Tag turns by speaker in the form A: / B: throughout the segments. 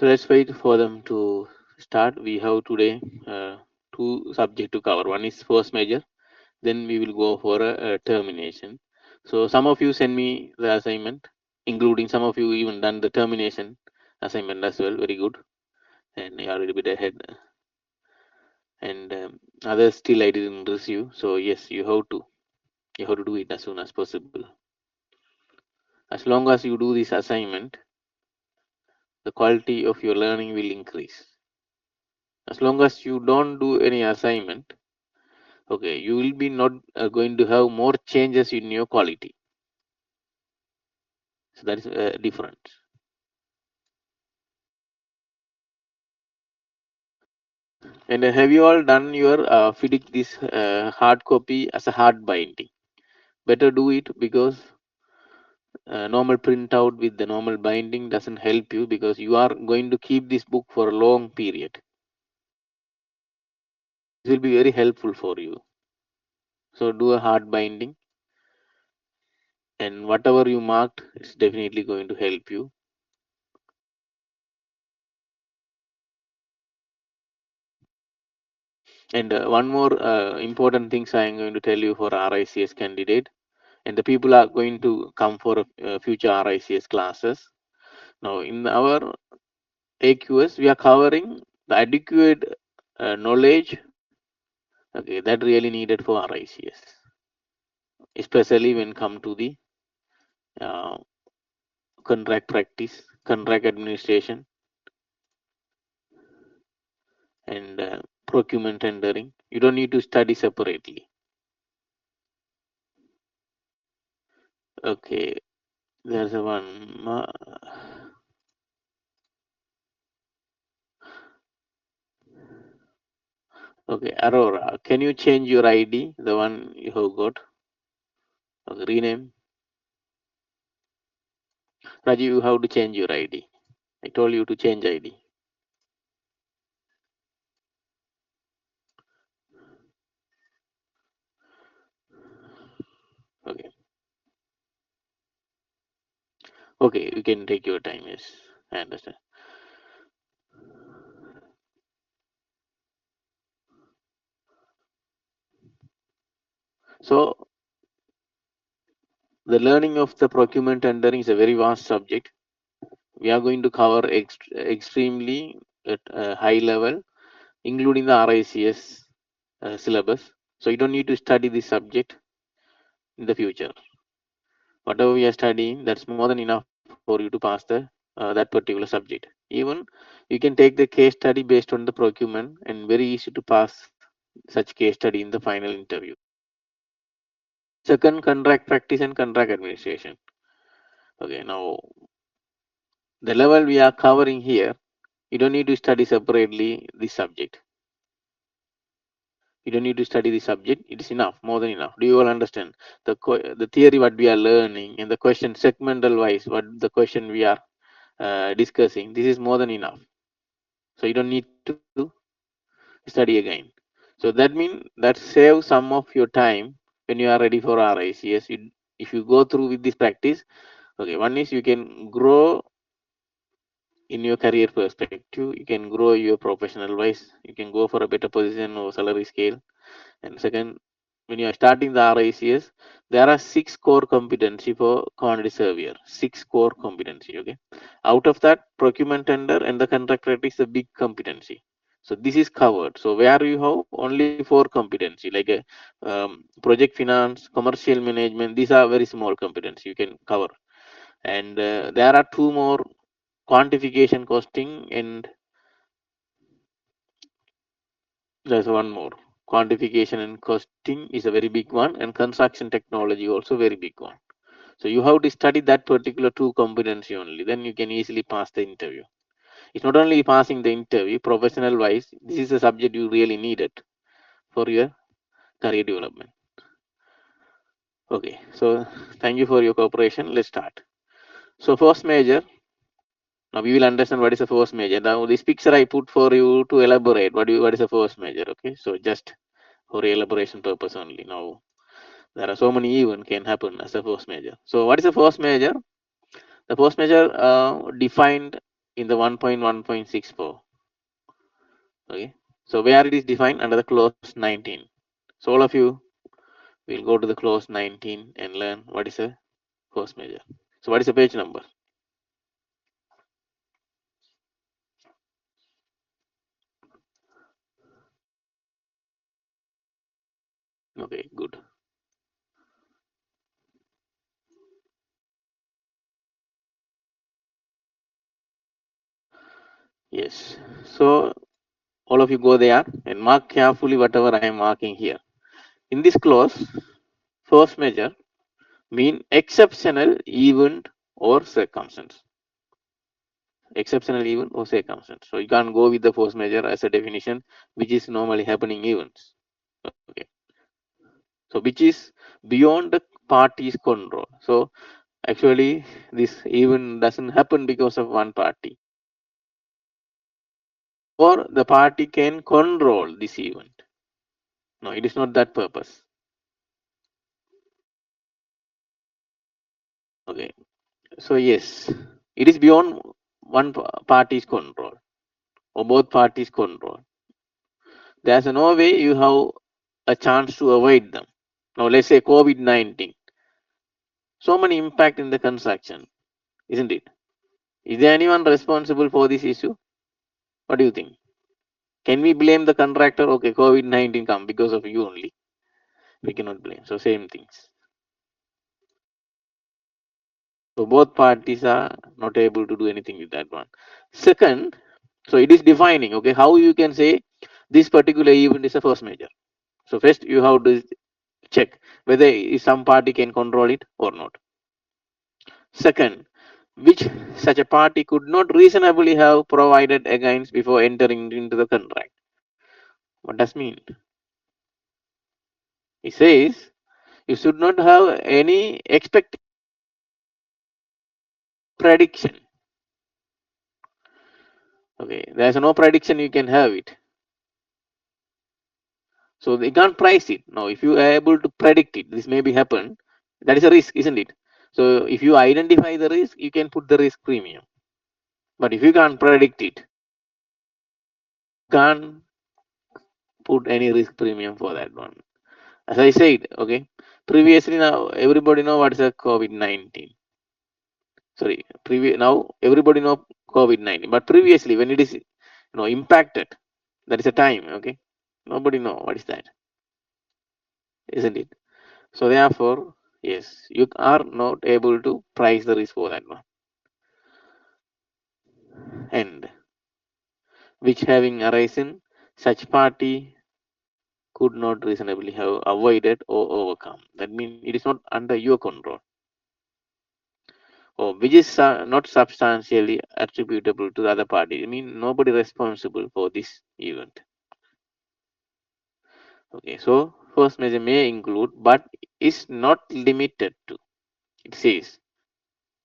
A: So let's wait for them to start. We have today two subject to cover. One is force major, then we will go for a termination. So some of you send me the assignment, including some of you even done the termination assignment as well. Very good, and you are a little bit ahead. And others still I didn't receive. So yes, you have to do it as soon as possible. As long as you do this assignment, the quality of your learning will increase. As long as you don't do any assignment, okay, you will be not going to have more changes in your quality. So that is different. And have you all done your FIDIC this hard copy as a hard binding? Better do it because normal printout with the normal binding doesn't help you because you are going to keep this book for a long period. This will be very helpful for you. So do a hard binding, and whatever you marked, it's definitely going to help you. And one more important things I am going to tell you for RICS candidate, and the people are going to come for future RICS classes. Now, in our AQS, we are covering the adequate knowledge, okay, that really needed for RICS, especially when come to the uh, contract practice, contract administration, and procurement tendering. You don't need to study separately. Okay, there's a one. Okay, Aurora, can you change your ID, the one you have got? Okay, rename. Rajiv, you have to change your ID. I told you to change ID. Okay, okay, you can take your time. Yes, I understand. So, the learning of the procurement tendering is a very vast subject. We are going to cover extremely at a high level, including the RICS syllabus. So, you don't need to study this subject in the future. Whatever we are studying, that's more than enough for you to pass that particular subject. Even you can take the case study based on the procurement, and very easy to pass such case study in the final interview. Second, contract practice and contract administration. Okay, now the level we are covering here, you don't need to study separately this subject. You don't need to study the subject. It is enough, more than enough. Do you all understand the theory what we are learning and the question segmental wise what the question we are discussing? This is more than enough. So you don't need to study again. So that means that saves some of your time when you are ready for RICS. If you go through with this practice, okay, one is you can grow in your career perspective, you can grow your professional wise, you can go for a better position or salary scale. And second, when you are starting the RICS, there are six core competency for quantity surveyor. Six core competency. Okay. Out of that, procurement tender and the contract rate is a big competency. So this is covered. So where you have only four competency like a project finance, commercial management. These are very small competency you can cover. And there are two more quantification costing and there's one more. Quantification and costing is a very big one, and construction technology also very big one. So you have to study that particular two competency only. Then you can easily pass the interview. It's not only passing the interview, professional wise, this is a subject you really need it for your career development. Okay, so thank you for your cooperation. Let's start. So first major. Now we will understand what is a force major. Now this picture I put for you to elaborate what is a force major. Okay, so just for elaboration purpose only. Now there are so many events can happen as a force major. So what is a force major? The force major defined in the 1.1.64. Okay, so where it is defined under the clause 19. So all of you will go to the clause 19 and learn what is a force measure. So what is the page number? Okay, good. Yes. So all of you go there and mark carefully whatever I am marking here. In this clause, force measure mean exceptional event or circumstance. Exceptional event or circumstance. So you can't go with the force measure as a definition, which is normally happening events. Okay. So which is beyond the party's control. So actually, this event doesn't happen because of one party, or the party can control this event. No, it is not that purpose. Okay. So yes, it is beyond one party's control or both parties' control. There's no way you have a chance to avoid them. Now let's say COVID-19. So many impact in the construction, isn't it? Is there anyone responsible for this issue? What do you think? Can we blame the contractor? Okay, COVID-19 come because of you only. We cannot blame. So same things. So both parties are not able to do anything with that one. Second, so it is defining, okay, how you can say this particular event is a force major. So first you have to check whether some party can control it or not. Second, which such a party could not reasonably have provided against before entering into the contract. What does mean? It says you should not have any expect prediction. Okay, there's no prediction you can have it. So they can't price it. Now, if you are able to predict it, this may be happen. That is a risk, isn't it? So if you identify the risk, you can put the risk premium. But if you can't predict it, can't put any risk premium for that one. As I said, okay, previously now everybody know what is a COVID-19. Sorry, now everybody know COVID-19. But previously when it is impacted, that is a time, okay. Nobody know what is that, isn't it? So therefore, yes, you are not able to price the risk for that one. And which having arisen, such party could not reasonably have avoided or overcome. That means it is not under your control, or which is not substantially attributable to the other party. I mean, nobody responsible for this event. Okay, so force measure may include, but is not limited to. It says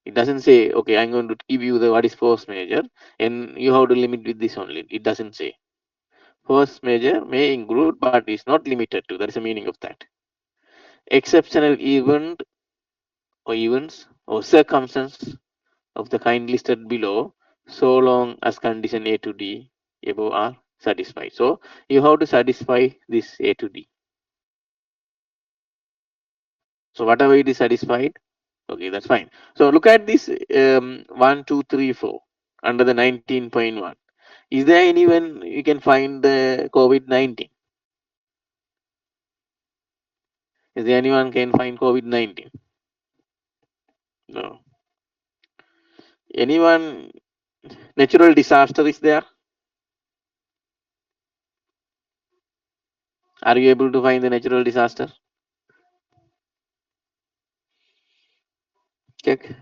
A: it doesn't say, okay, I'm going to give you the what is force measure, and you have to limit with this only. It doesn't say. Force measure may include, but is not limited to. That is the meaning of that. Exceptional event or events or circumstances of the kind listed below, so long as condition A to D above are satisfied. So you have to satisfy this A to D. So whatever it is satisfied, okay, that's fine. So look at this 1, 2, 3, 4 under the 19.1. Is there anyone you can find the COVID-19? Is there anyone can find COVID-19? No. Anyone natural disaster is there? Are you able to find the natural disaster? Check.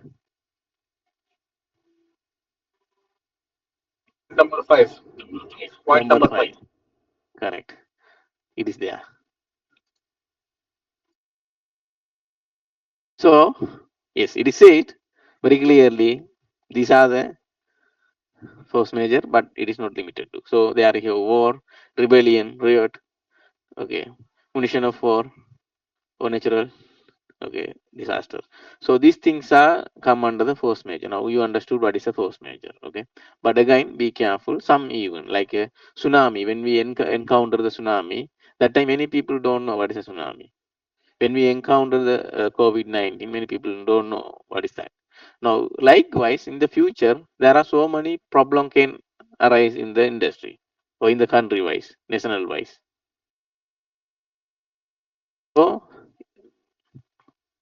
B: Number five. Point
A: Number
B: number five.
A: 5. Correct. It is there. So, yes, it is said very clearly these are the force major, but it is not limited to. So, they are here war, rebellion, riot, okay, munition of war, or natural, Okay, disaster. So these things are come under the force major. Now you understood what is a force major. Okay, but again be careful. Some even like a tsunami, when we encounter the tsunami, that time many people don't know what is a tsunami. When we encounter the COVID-19, many people don't know what is that. Now likewise in the future there are so many problem can arise in the industry or in the country wise, national wise. So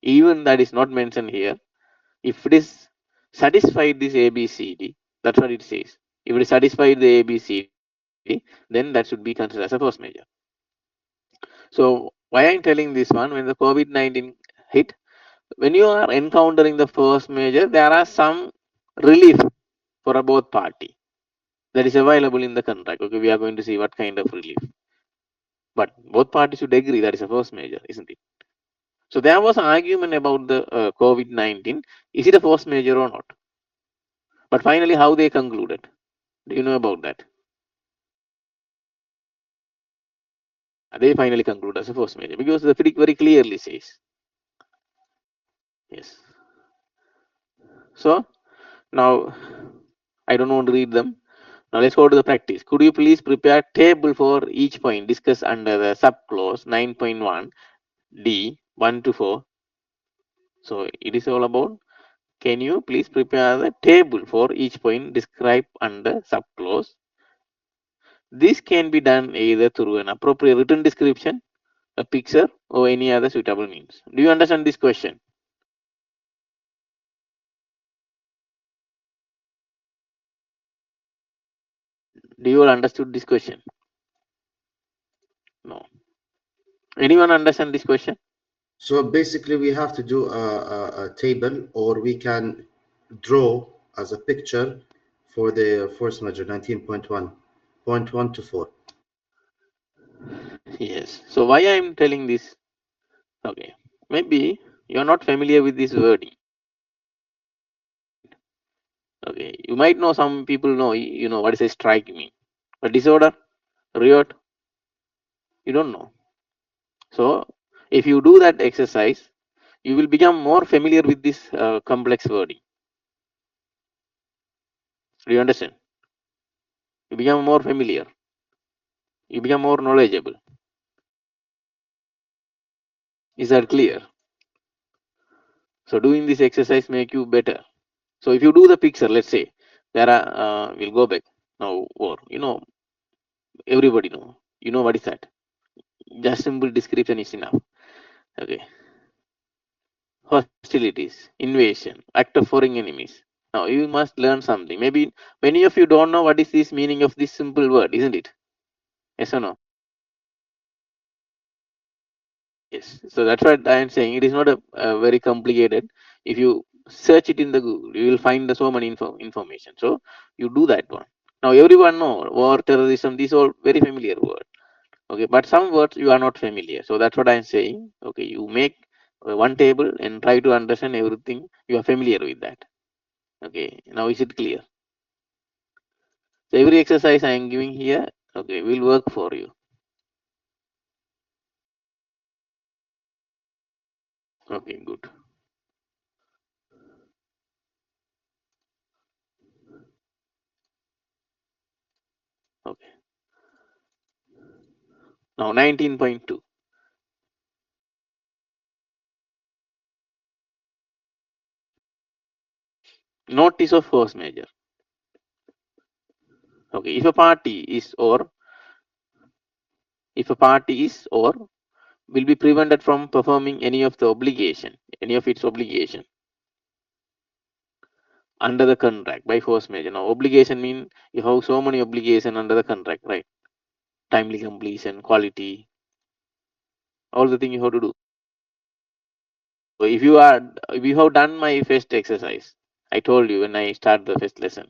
A: even that is not mentioned here. If it is satisfied this ABCD, that's what it says. If it is satisfied the ABCD, then that should be considered as a force major. So why I'm telling this one, when the COVID-19 hit, when you are encountering the force major, there are some relief for a both party that is available in the contract. Okay, we are going to see what kind of relief. But both parties should agree that is a force major, isn't it? So there was an argument about the COVID-19. Is it a force major or not? But finally, how they concluded? Do you know about that? They finally conclude as a force major because the FIDIC very clearly says. Yes. So now I don't want to read them. Now let's go to the practice. Could you please prepare table for each point discussed under the subclause 9.1 D 1 to 4? So it is all about, can you please prepare the table for each point described under subclause? This can be done either through an appropriate written description, a picture, or any other suitable means. Do you understand this question? Do you all understood this question? No. Anyone understand this question?
C: So basically, we have to do a table, or we can draw as a picture for the force measure 19.1, point 1 to 4.
A: Yes. So why I am telling this? Okay. Maybe you are not familiar with this wording, right? Okay. You might know, some people know, you know what is a strike mean. But disorder, riot, you don't know. So if you do that exercise, you will become more familiar with this complex wording. Do you understand? You become more familiar. You become more knowledgeable. Is that clear? So doing this exercise make you better. So if you do the picture, let's say there are, we'll go back now, or everybody know. You know what is that? Just simple description is enough. Okay. Hostilities, invasion, act of foreign enemies. Now you must learn something. Maybe many of you don't know what is this meaning of this simple word, isn't it? Yes or no? Yes. So that's what I am saying. It is not a very complicated. If you search it in the Google, you will find the so many information. So you do that one. Now everyone know war, terrorism. These all very familiar words. Okay, but some words you are not familiar. So that's what I'm saying. Okay, you make one table and try to understand everything. You are familiar with that. Okay, now is it clear? So every exercise I am giving here, okay, will work for you. Okay, good. Okay. Now 19.2. Notice of force major. Okay, if a party is or will be prevented from performing any of its obligation under the contract by force major. Now obligation mean you have so many obligation under the contract, right? Timely completion, quality, all the thing you have to do. So if you have done my first exercise, I told you when I start the first lesson,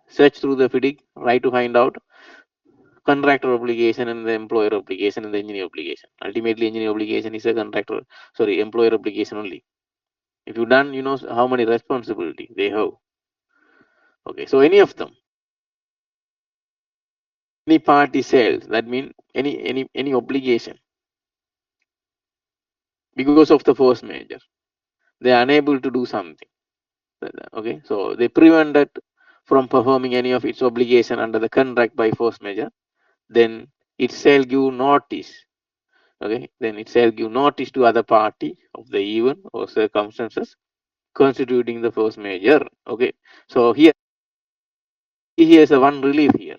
A: search through the FIDIC, try to find out contractor obligation and the employer obligation and the engineer obligation. Ultimately, engineer obligation is a contractor, sorry, employer obligation only. If you done, you know how many responsibility they have. Okay, so any party sales, that mean any obligation because of the force majeure. They are unable to do something. Okay, so they prevented from performing any of its obligation under the contract by force majeure. Then it shall give notice. Okay, then it shall give notice to other party of the event or circumstances constituting the force majeure. Okay, so here is a one relief here,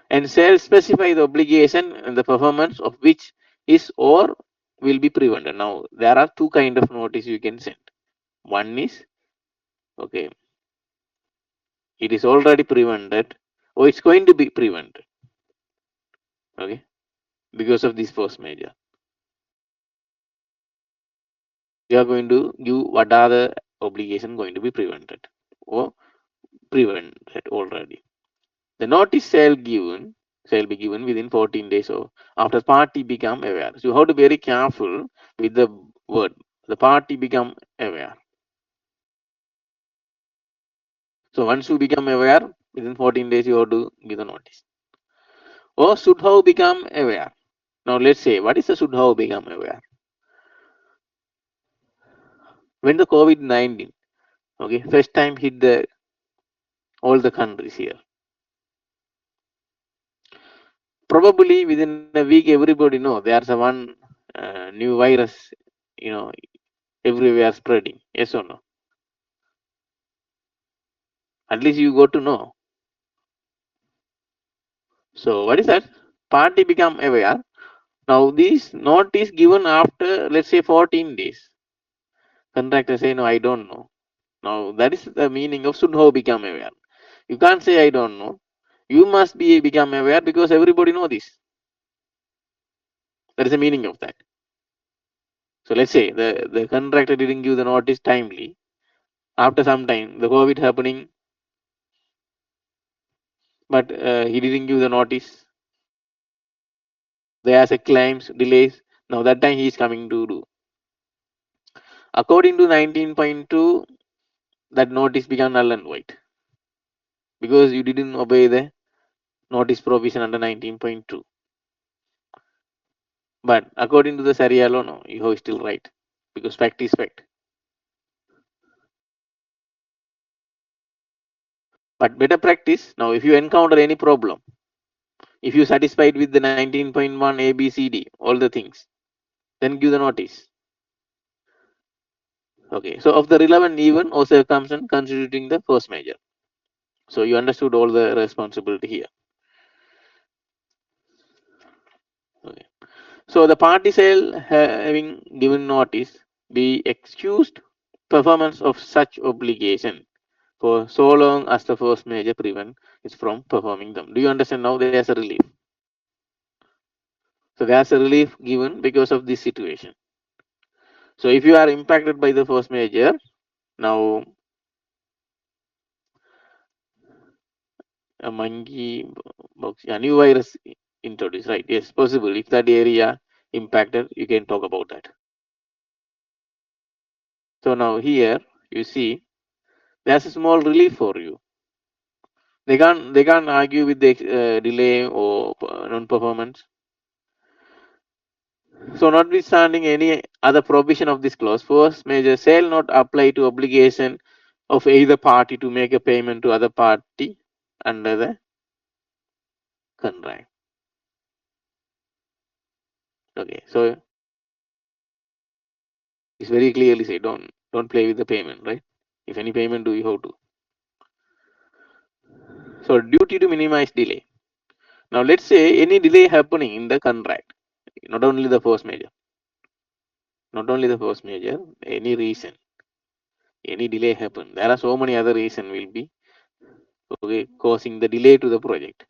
A: and shall specify the obligation and the performance of which is or will be prevented. Now there are two kind of notice you can send. One is, okay, it is already prevented or it's going to be prevented, okay, because of this force majeure. We are going to give what are the obligation going to be prevented or prevented already. The notice shall be given within 14 days or after party become aware. So you have to be very careful with the word. The party become aware. So once you become aware, within 14 days you have to give the notice. Or should have become aware. Now let's say, what is the should have become aware? When the COVID-19, okay, first time hit the all the countries here, probably within a week everybody know there's a one new virus, you know, everywhere spreading. Yes or no? At least you got to know. So what is that? Party become aware. Now this notice given after let's say 14 days. Contractor say no, I don't know. Now that is the meaning of should have become aware. You can't say I don't know. You must be become aware because everybody know this. That is the meaning of that. So let's say the contractor didn't give the notice timely. After some time, the COVID happening, but he didn't give the notice. There's a claims delays. Now that time he is coming to do. According to 19.2, that notice became null and void because you didn't obey the notice provision under 19.2. But according to the Sharia law, no, you are still right because fact is fact. But better practice now, if you encounter any problem, if you satisfied with the 19.1 A, B, C, D, all the things, then give the notice. Okay, so of the relevant event or circumstance constituting the force majeure. So you understood all the responsibility here. Okay. So the party shall, having given notice, be excused performance of such obligation for so long as the force majeure prevent is from performing them. Do you understand now? There's a relief. So there's a relief given because of this situation. So if you are impacted by the force majeure, now a monkey box, a new virus introduced, right? Yes, possible. If that area impacted, you can talk about that. So now here you see there's a small relief for you. They can't argue with the delay or non-performance. So notwithstanding any other provision of this clause, force majeure shall not apply to obligation of either party to make a payment to other party under the contract. Okay, so it's very clearly say don't play with the payment, right? If any payment do you have to. So duty to minimize delay. Now let's say any delay happening in the contract, not only the force majeure, not only the force majeure, any reason, any delay happen. There are so many other reason will be okay causing the delay to the project.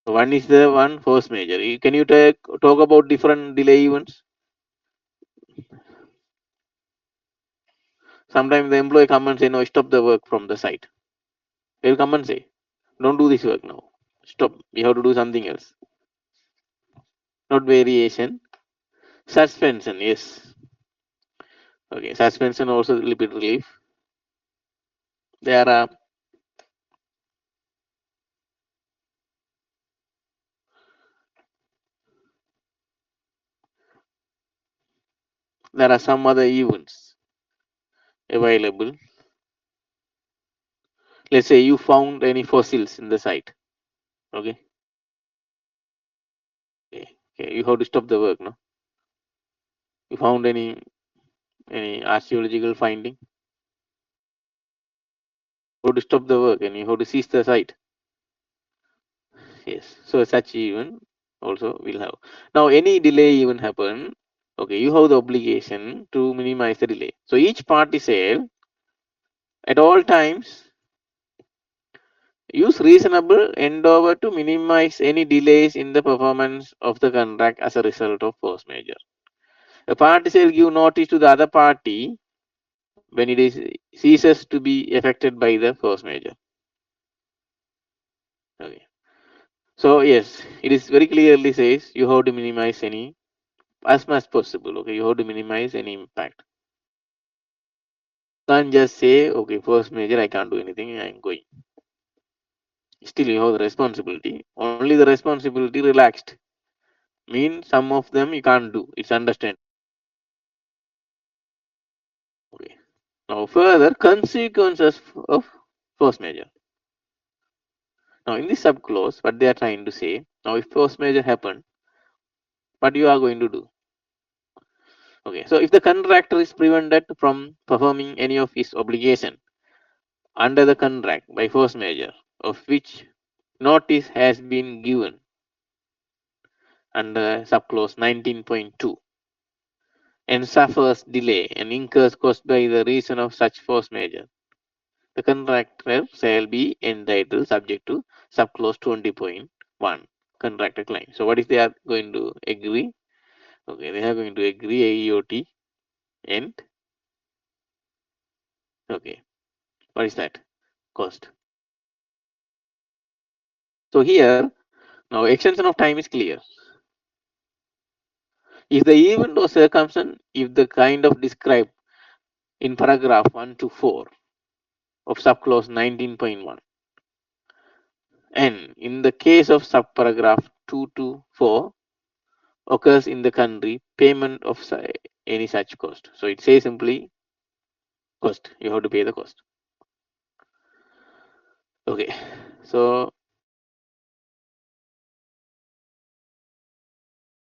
A: One is the one force majeure. Can you talk about different delay events? Sometimes the employee come and say, no, stop the work from the site. They'll come and say, don't do this work now. Stop. We have to do something else. Not variation. Suspension, yes. Okay, suspension also a little bit relief. There are there are some other events available. Let's say you found any fossils in the site. Okay. Okay. You have to stop the work, no? You found any archaeological finding. You have to stop the work and you have to seize the site. Yes. So such event also will have. Now any delay even happen. Okay, you have the obligation to minimize the delay. So each party said at all times use reasonable endeavor to minimize any delays in the performance of the contract as a result of force majeure. A party shall give notice to the other party when it is ceases to be affected by the force majeure. Okay. So yes, it is very clearly says you have to minimize any as much as possible. Okay, you have to minimize any impact. You can't just say okay, force majeure I can't do anything. I'm going. Still, you have the responsibility. Only the responsibility relaxed. Mean some of them you can't do. It's understand. Okay. Now further consequences of force majeure. Now in this subclause, what they are trying to say, now if force majeure happen, what you are going to do? Okay, so if the contractor is prevented from performing any of his obligation under the contract by force majeure, of which notice has been given under subclause 19.2, and suffers delay and incurs cost by the reason of such force majeure, the contractor shall be entitled subject to subclause 20.1 contractor claim. So what is they are going to agree? Okay, they are going to agree AEOT and okay, what is that? Cost. So here now extension of time is clear. If the event or circumstance, if the kind of described in paragraph 1 to 4 of subclause 19.1, and in the case of subparagraph 2 to 4 occurs in the country, payment of any such cost. So it says simply cost. You have to pay the cost. Okay. So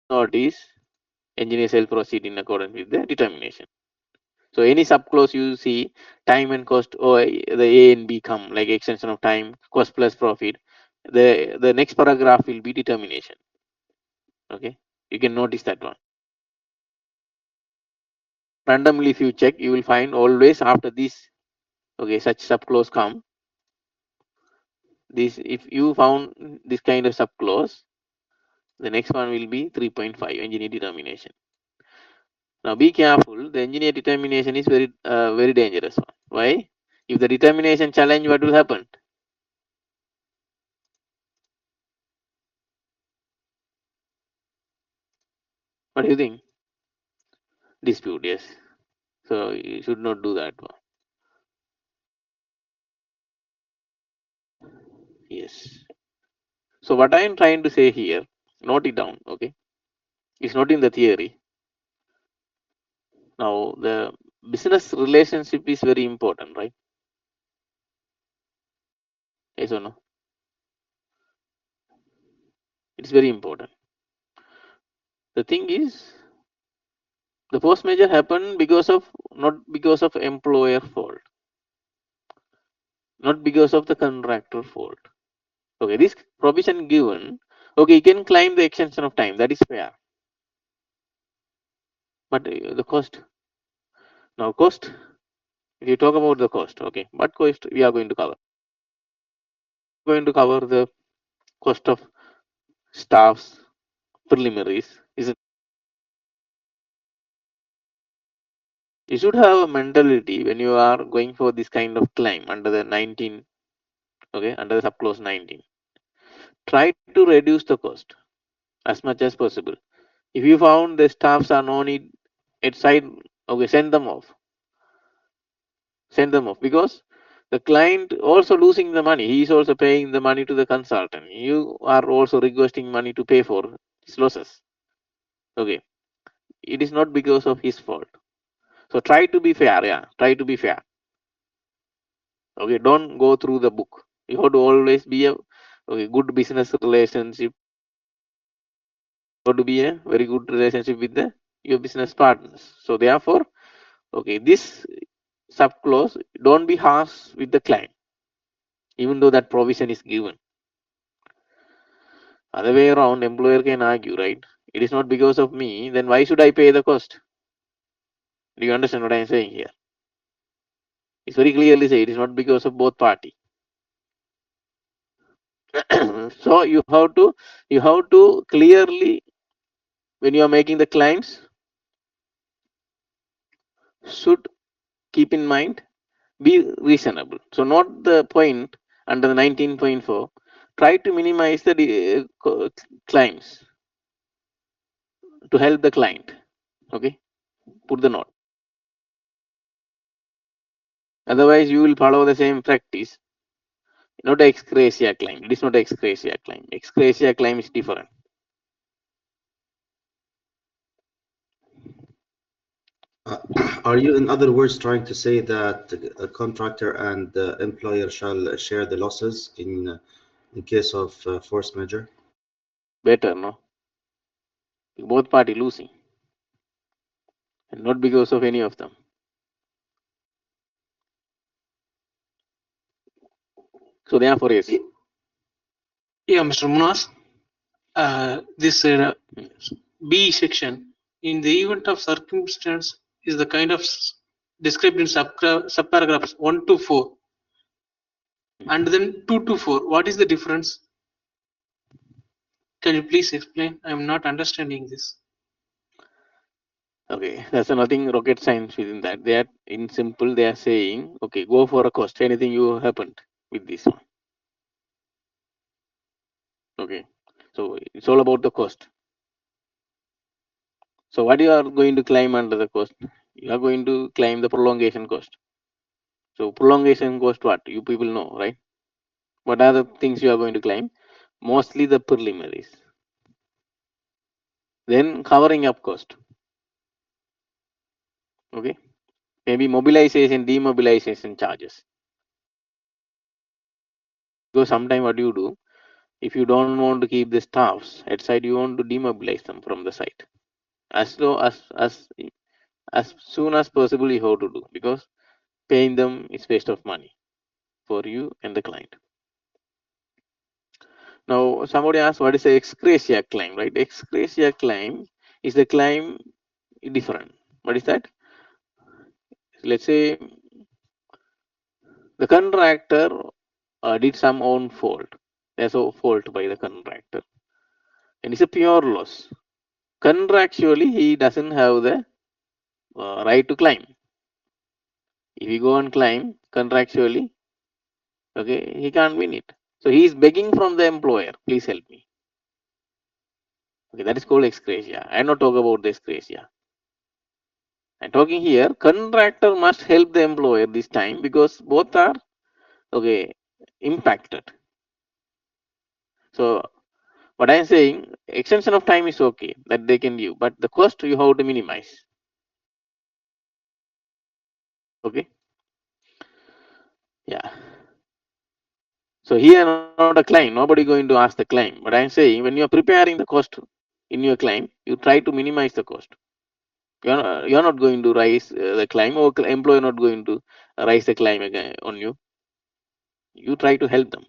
A: notice engineer shall proceed in accordance with the determination. So any subclause you see time and cost or the A and B come like extension of time, cost plus profit. The next paragraph will be determination. Okay. You can notice that one. Randomly if you check, you will find always after this okay such subclause come. This if you found this kind of subclause, the next one will be 3.5 engineer determination. Now be careful. The engineer determination is very dangerous one. Why? If the determination challenge, what will happen? What do you think? Dispute, yes. So you should not do that one. Yes. So what I am trying to say here, note it down. Okay, it's not in the theory. Now the business relationship is very important, right? Yes or no? It's very important. The thing is, the force majeure happened because of not because of employer fault, not because of the contractor fault. Okay, this provision given, okay, you can claim the extension of time, that is fair. But the cost, now cost, if you talk about the cost, okay, what cost we are going to cover? Going to cover the cost of staffs, preliminaries. Is it? You should have a mentality when you are going for this kind of claim under the 19, okay, under the subclause 19. Try to reduce the cost as much as possible. If you found the staffs are no need at side, okay, send them off because the client also losing the money. He is also paying the money to the consultant. You are also requesting money to pay for his losses. Okay, it is not because of his fault. So try to be fair. Yeah, try to be fair. Okay, don't go through the book. You have to always be a okay, good business relationship. You have to be a very good relationship with your business partners. So therefore, okay, this sub clause, don't be harsh with the client, even though that provision is given. Other way around, employer can argue, right? It is not because of me, then why should I pay the cost? Do you understand what I am saying here? It's very clearly say it is not because of both party. So you have to clearly, when you are making the claims, should keep in mind, be reasonable. So not the point under the 19.4. Try to minimize the claims to help the client. Okay, put the note. Otherwise, you will follow the same practice. Not ex gratia claim. It is not ex gratia claim. Ex gratia claim is different.
C: Uh, are you, in other words, trying to say that a contractor and the employer shall share the losses in case of force majeure?
A: Better, no? Both party losing, and not because of any of them. So therefore, yes.
B: Yeah, Mr. Munas, this B section, in the event of circumstance, is the kind of described in subparagraphs 1 to 4 and then 2 to 4. What is the difference? Can you please explain? I am not understanding this.
A: Okay, there's nothing rocket science within that. They are in simple. They are saying, okay, go for a cost. Anything you happened with this one. Okay, so it's all about the cost. So what you are going to claim under the cost? You are going to claim the prolongation cost. So prolongation cost, what you people know, right? What are the things you are going to claim? Mostly the preliminaries. Then covering up cost. Okay, maybe mobilization, demobilization charges. Because sometimes what you do, if you don't want to keep the staffs at site, you want to demobilize them from the site. As low as soon as possible you have to do, because paying them is waste of money for you and the client. Now somebody asked what is a ex gratia claim, right? Ex gratia claim is the claim different. What is that? Let's say the contractor did some own fault. There's a fault by the contractor, and it's a pure loss. Contractually, he doesn't have the right to claim. If you go and claim contractually, okay, he can't win it. So he is begging from the employer, please help me. Okay, that is called ex gratia. I am not talking about the ex gratia. I'm talking here, contractor must help the employer this time because both are okay impacted. So what I'm saying, extension of time is okay that they can give, but the cost you have to minimize. Okay, yeah. So here not a claim, nobody going to ask the claim. But I'm saying when you are preparing the cost in your claim, you try to minimize the cost. You're not going to raise the claim, or employer not going to raise the claim again on you. You try to help them,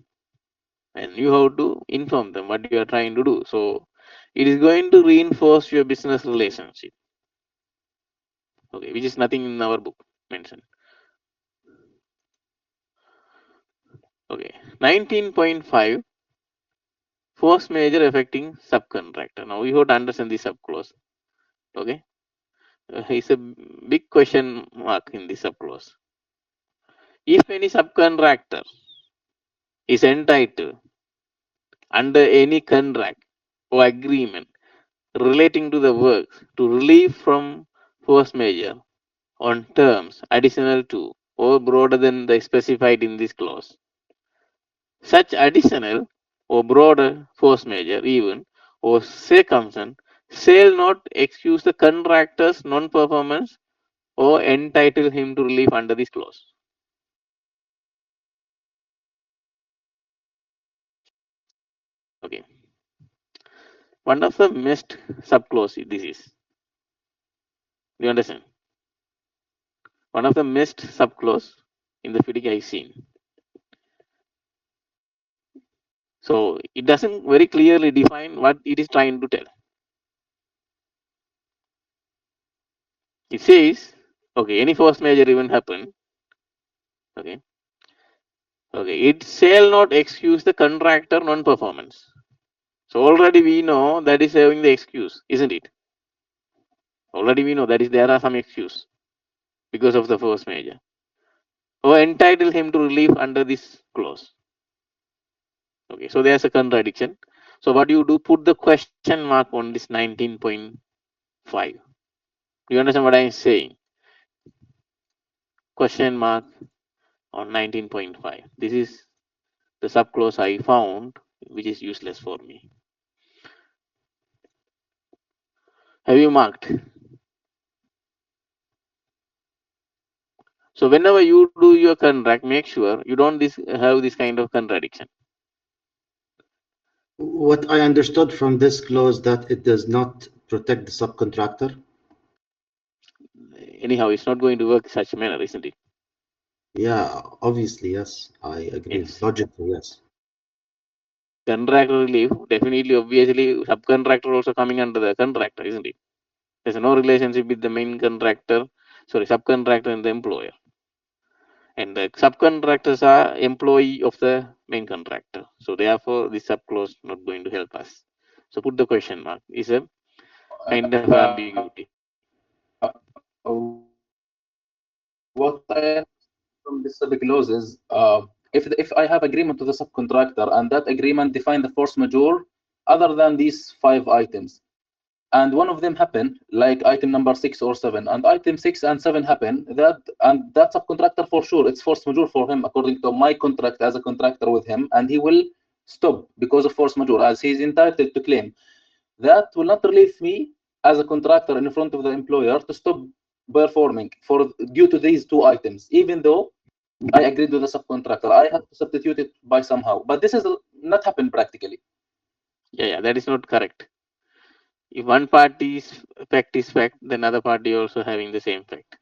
A: and you have to inform them what you are trying to do. So it is going to reinforce your business relationship. Okay, which is nothing in our book mentioned. Okay, 19.5, force major affecting subcontractor. Now you have to understand the subclause. Okay, it's a big question mark in the subclause. If any subcontractor is entitled under any contract or agreement relating to the work to relieve from force majeure on terms additional to or broader than the specified in this clause. Such additional or broader force majeure even or circumstance shall not excuse the contractor's non-performance or entitle him to relief under this clause. Okay. One of the missed subclause this is. Do you understand? One of the missed subclause in the FIDIC I've seen. So it doesn't very clearly define what it is trying to tell. It says, okay, any force major event happen, okay, okay, it shall not excuse the contractor non-performance. So already we know that is having the excuse, isn't it? Already we know that is there are some excuse because of the force major. Or entitle him to relief under this clause. Okay, so there's a contradiction. So what you do, put the question mark on this 19.5. Do you understand what I'm saying? Question mark on 19.5. This is the subclause I found, which is useless for me. Have you marked? So whenever you do your contract, make sure you don't have this kind of contradiction.
C: What I understood from this clause that it does not protect the subcontractor.
A: Anyhow, it's not going to work such a manner, isn't it?
C: Yeah, obviously, yes, I agree.
A: Yes.
C: Logically, yes.
A: Contractor relief, definitely, obviously, subcontractor also coming under the contractor, isn't it? There's no relationship with the main contractor, sorry, subcontractor and the employer. And the subcontractors are employee of the main contractor. So therefore, this subclause not going to help us. So put the question mark. Is a kind of ambiguity.
D: What I understand from this clause is if I have agreement with the subcontractor and that agreement define the force majeure other than these 5 items, and one of them happen like item number 6 or 7, and item 6 and 7 happen, that subcontractor for sure it's force majeure for him according to my contract as a contractor with him, and he will stop because of force majeure as he is entitled to claim. That will not relieve me as a contractor in front of the employer to stop performing for due to these 2 items, even though I agreed with the subcontractor. I have to substitute it by somehow, but this is not happen practically.
A: Yeah, that is not correct. If one party's fact is fact, then other party also having the same fact.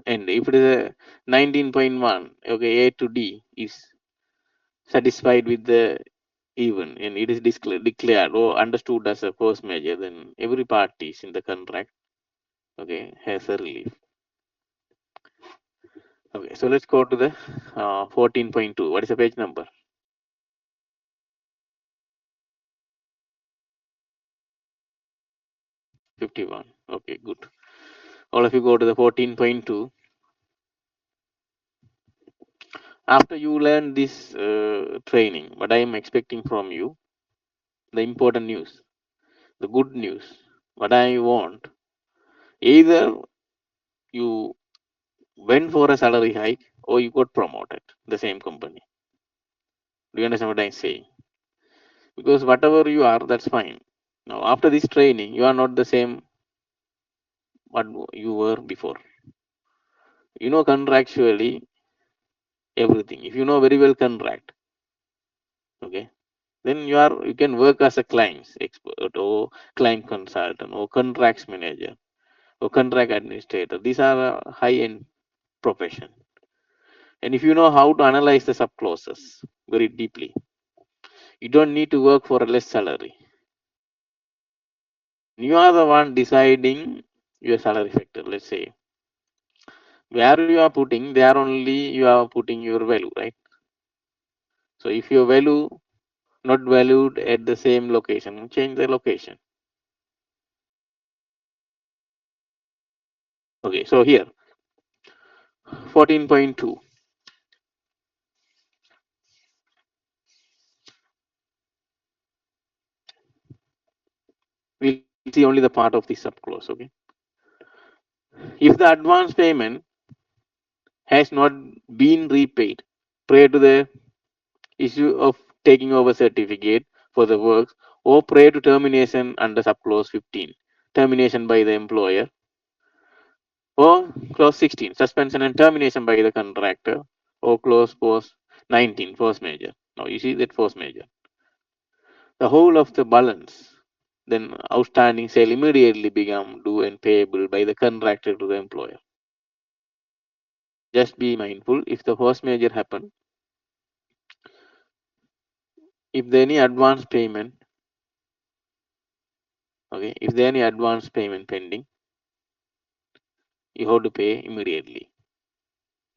A: And if it is a 19.1, okay, A to D is satisfied with the even and it is declared or understood as a force major, then every parties in the contract, okay, has a relief. Okay, so let's go to the 14.2. What is the page number? 51. Okay, good. All of you go to the 14.2. After you learn this training, what I am expecting from you, the important news, the good news, what I want, either you went for a salary hike or you got promoted the same company. Do you understand what I'm saying? Because whatever you are, that's fine. Now, after this training, you are not the same what you were before. You know contractually everything. If you know very well contract, okay, then you can work as a claims expert or claim consultant or contracts manager or contract administrator. These are a high-end profession. And if you know how to analyze the subclauses very deeply, you don't need to work for a less salary. You are the one deciding your salary factor. Let's say where you are putting, there only you are putting your value, right? So if your value not valued at the same location, change the location. Okay, so here 14.2. We'll see only the part of the subclause. Okay, if the advance payment has not been repaid prior to the issue of taking over certificate for the works or prior to termination under subclause 15, termination by the employer, or clause 16, suspension and termination by the contractor, or clause post 19, force majeure. Now you see that force majeure. The whole of the balance, then outstanding sale immediately become due and payable by the contractor to the employer. Just be mindful if the force majeure happen, if there any advance payment, okay, if there any advance payment pending, you have to pay immediately.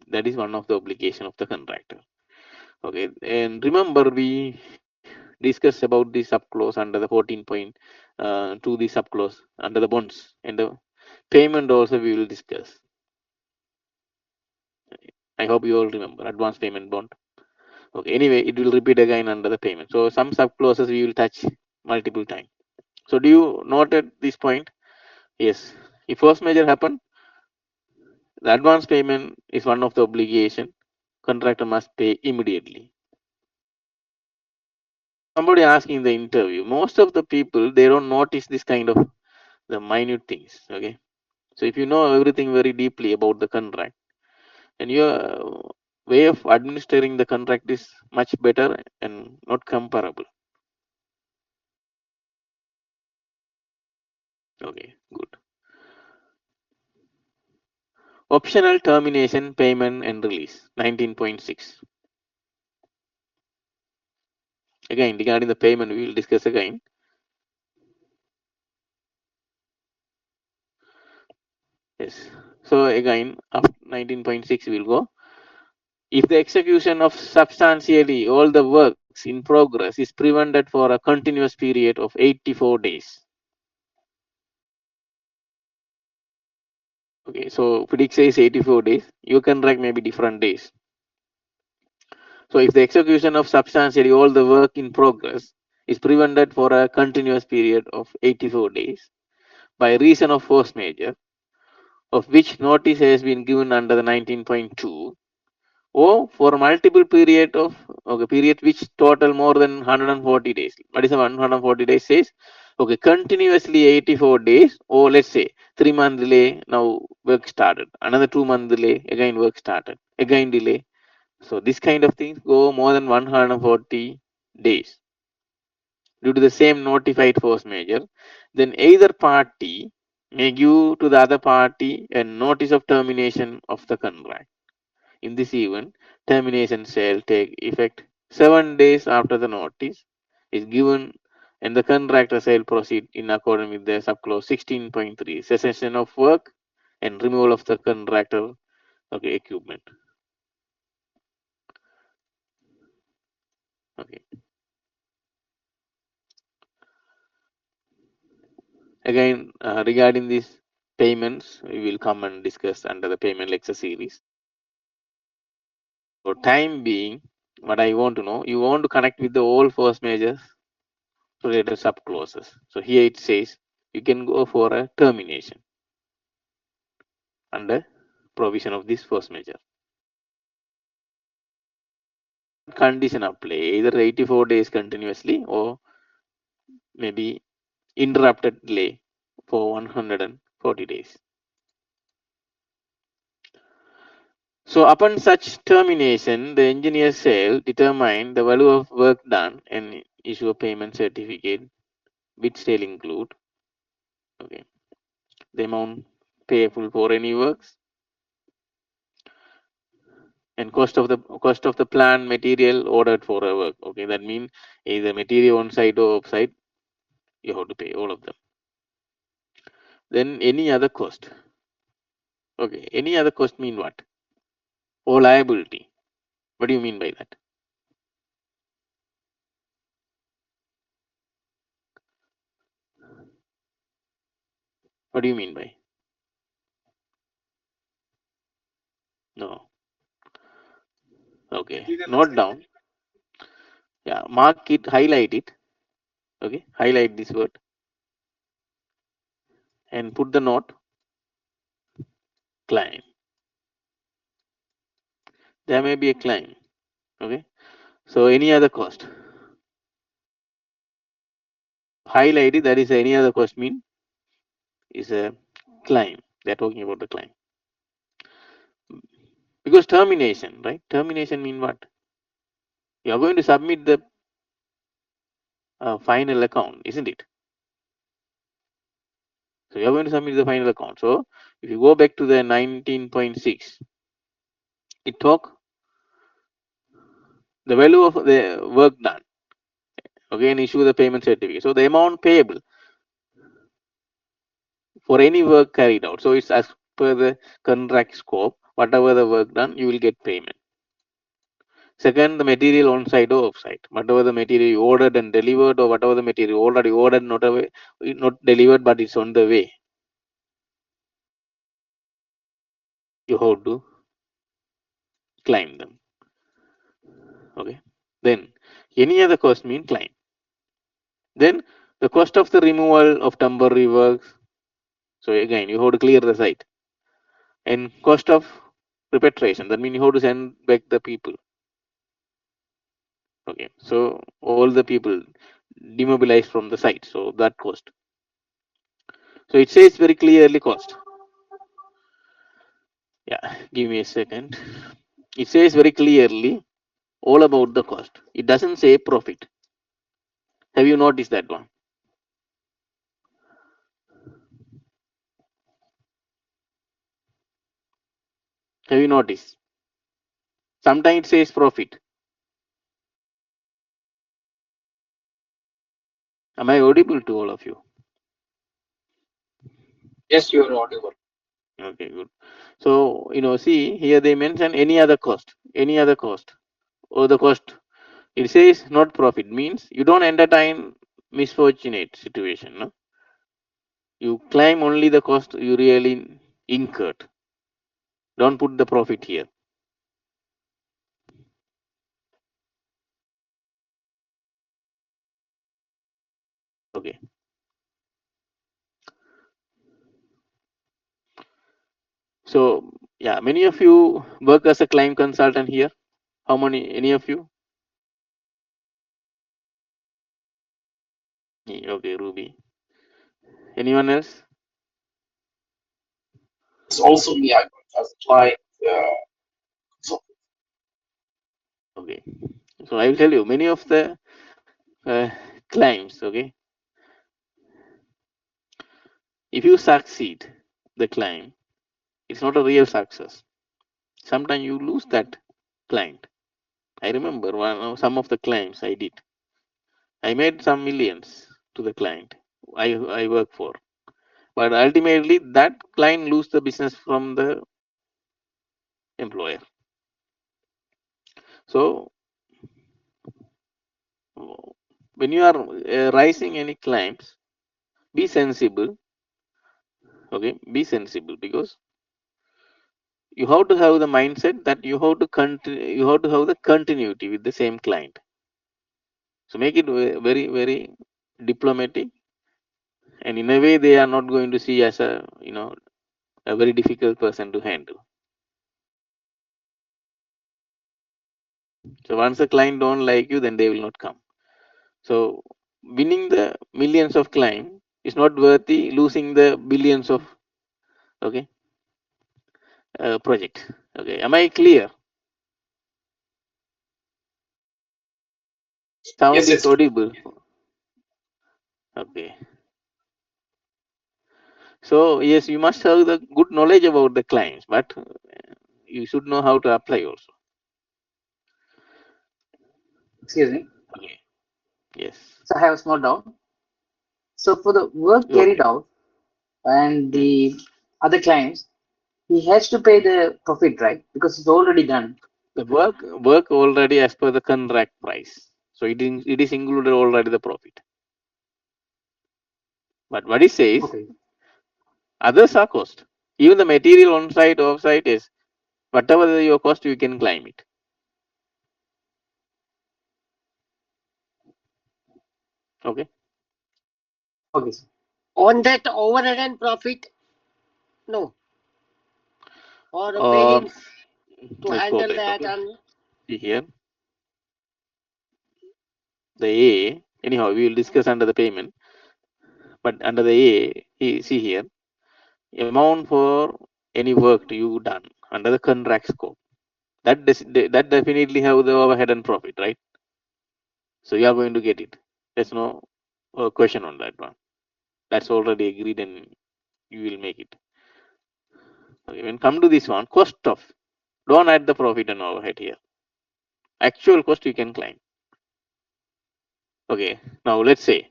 A: That is one of the obligation of the contractor. Okay, and remember we discussed about the subclause under the 14.2 the subclause under the bonds and the payment also we will discuss. I hope you all remember advance payment bond. Okay, anyway, it will repeat again under the payment. So some subclauses we will touch multiple times. So do you note at this point? Yes. If force majeure happen, the advance payment is one of the obligation. Contractor must pay immediately. Somebody asking in the interview, most of the people they don't notice this kind of the minute things. Okay. So if you know everything very deeply about the contract and your way of administering the contract is much better and not comparable. Okay, good. Optional termination, payment and release, 19.6. Again, regarding the payment, we will discuss again. Yes. So again, after 19.6, we will go. If the execution of substantially all the works in progress is prevented for a continuous period of 84 days. Okay, so FDIC says 84 days. You can write maybe different days. So if the execution of substantially all the work in progress is prevented for a continuous period of 84 days by reason of force majeure, of which notice has been given under the 19.2, or for multiple period of okay period which total more than 140 days. What is the 140 days says? Okay, continuously 84 days, or let's say 3 month delay, now work started. Another 2 month delay, again work started. Again delay. So this kind of things go more than 140 days due to the same notified force majeure, then either party may give to the other party a notice of termination of the contract. In this event, termination shall take effect 7 days after the notice is given and the contractor shall proceed in accordance with the subclause 16.3, cessation of work and removal of the contractor okay, equipment. Okay. Again, regarding these payments, we will come and discuss under the payment lecture series. For time being, what I want to know, you want to connect with the all force majeures related subclauses. So here it says you can go for a termination under provision of this force majeure. Condition apply either 84 days continuously or maybe interrupted delay for 140 days. So upon such termination, the engineer shall determine the value of work done and issue a payment certificate, which shall include okay, the amount payable for any works and cost of the plant material ordered for a work. Okay, that means either material on site or off site, you have to pay all of them. Then any other cost. Okay, any other cost mean what? Or liability. What do you mean by that? What do you mean by? No. Okay, note down. Yeah, mark it, highlight it. Okay, highlight this word and put the note claim. There may be a claim. Okay, so any other cost. highlighted, that is any other cost mean is a claim. They're talking about the claim. Because termination, right? Termination mean what? You are going to submit the final account, isn't it? So you are going to submit the final account. So if you go back to the 19.6, it talk the value of the work done. Okay, and issue the payment certificate. So the amount payable for any work carried out. So it's as per the contract scope. Whatever the work done, you will get payment. Second, the material on site or off site. Whatever the material you ordered and delivered, or whatever the material already ordered, not delivered, but it's on the way. You have to claim them. Okay. Then any other cost mean claim. Then the cost of the removal of temporary works. So again, you have to clear the site. And cost of repatriation. That means you have to send back the people. Okay. So all the people demobilized from the site. So that cost. So it says very clearly cost. Yeah. Give me a second. It says very clearly all about the cost. It doesn't say profit. Have you noticed that one? Have you noticed? Sometimes it says profit. Am I audible to all of you?
E: Yes, you are audible.
A: Okay, good. So, see here they mention any other cost, or the cost. It says not profit means you don't entertain misfortunate situation. No? You claim only the cost you really incurred. Don't put the profit here. Okay. So, yeah, many of you work as a claim consultant here. How many? Any of you? Okay, Ruby. Anyone else?
E: It's also me. I got as a client. So
A: Okay. So I will tell you many of the claims. Okay. If you succeed the claim, it's not a real success. Sometimes you lose that client. I remember some of the claims I did. I made some millions to the client I work for, but ultimately that client lose the business from the employer. So when you are raising any claims, be sensible. Okay, be sensible because you have to have the mindset that you have to continue. You have to have the continuity with the same client. So make it very very diplomatic, and in a way they are not going to see as a very difficult person to handle. So once the client don't like you, then they will not come. So winning the millions of client is not worthy losing the billions of okay project. Okay, am I clear? Sound
E: yes,
A: is
E: it's
A: audible. Okay. So yes, you must have the good knowledge about the clients, but you should know how to apply also.
F: Excuse me.
A: Okay. Yes.
F: So I have a small doubt. So for the work carried
A: Okay.
F: out and
A: Hmm.
F: the other clients, he has to pay the profit, right? Because it's already done.
A: The work already as per the contract price. So it is included already the profit. But what it says,
F: Okay.
A: others are cost. Even the material on site, off site is whatever your cost, you can claim it. Okay.
F: Okay, sir.
G: On that overhead and profit, no, or
A: Uh,
G: variance to
A: let's go
G: handle
A: back.
G: that
A: Okay.
G: and
A: See here, the A. Anyhow, we will discuss under the payment. But under the A, see here, amount for any work you done under the contract scope. That definitely have the overhead and profit, right? So you are going to get it. There's no question on that one. That's already agreed and you will make it. Okay, when come to this one, cost of, don't add the profit and overhead here. Actual cost you can claim. Okay, now let's say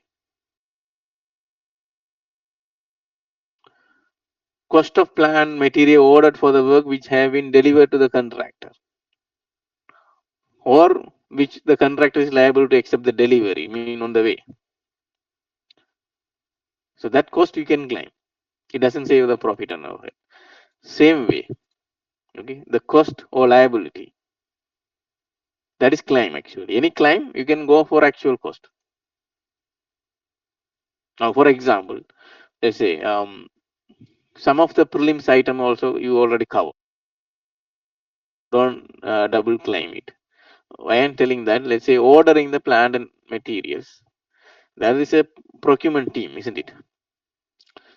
A: cost of plant material ordered for the work which have been delivered to the contractor, or which the contractor is liable to accept the delivery, mean on the way. So that cost you can claim. It doesn't say the profit and overhead. Same way, okay, the cost or liability, that is claim actually. Any claim you can go for actual cost. Now, for example, let's say some of the prelims item also you already cover. Don't double claim it. Why I'm telling that, let's say ordering the plant and materials, there is a procurement team, isn't it?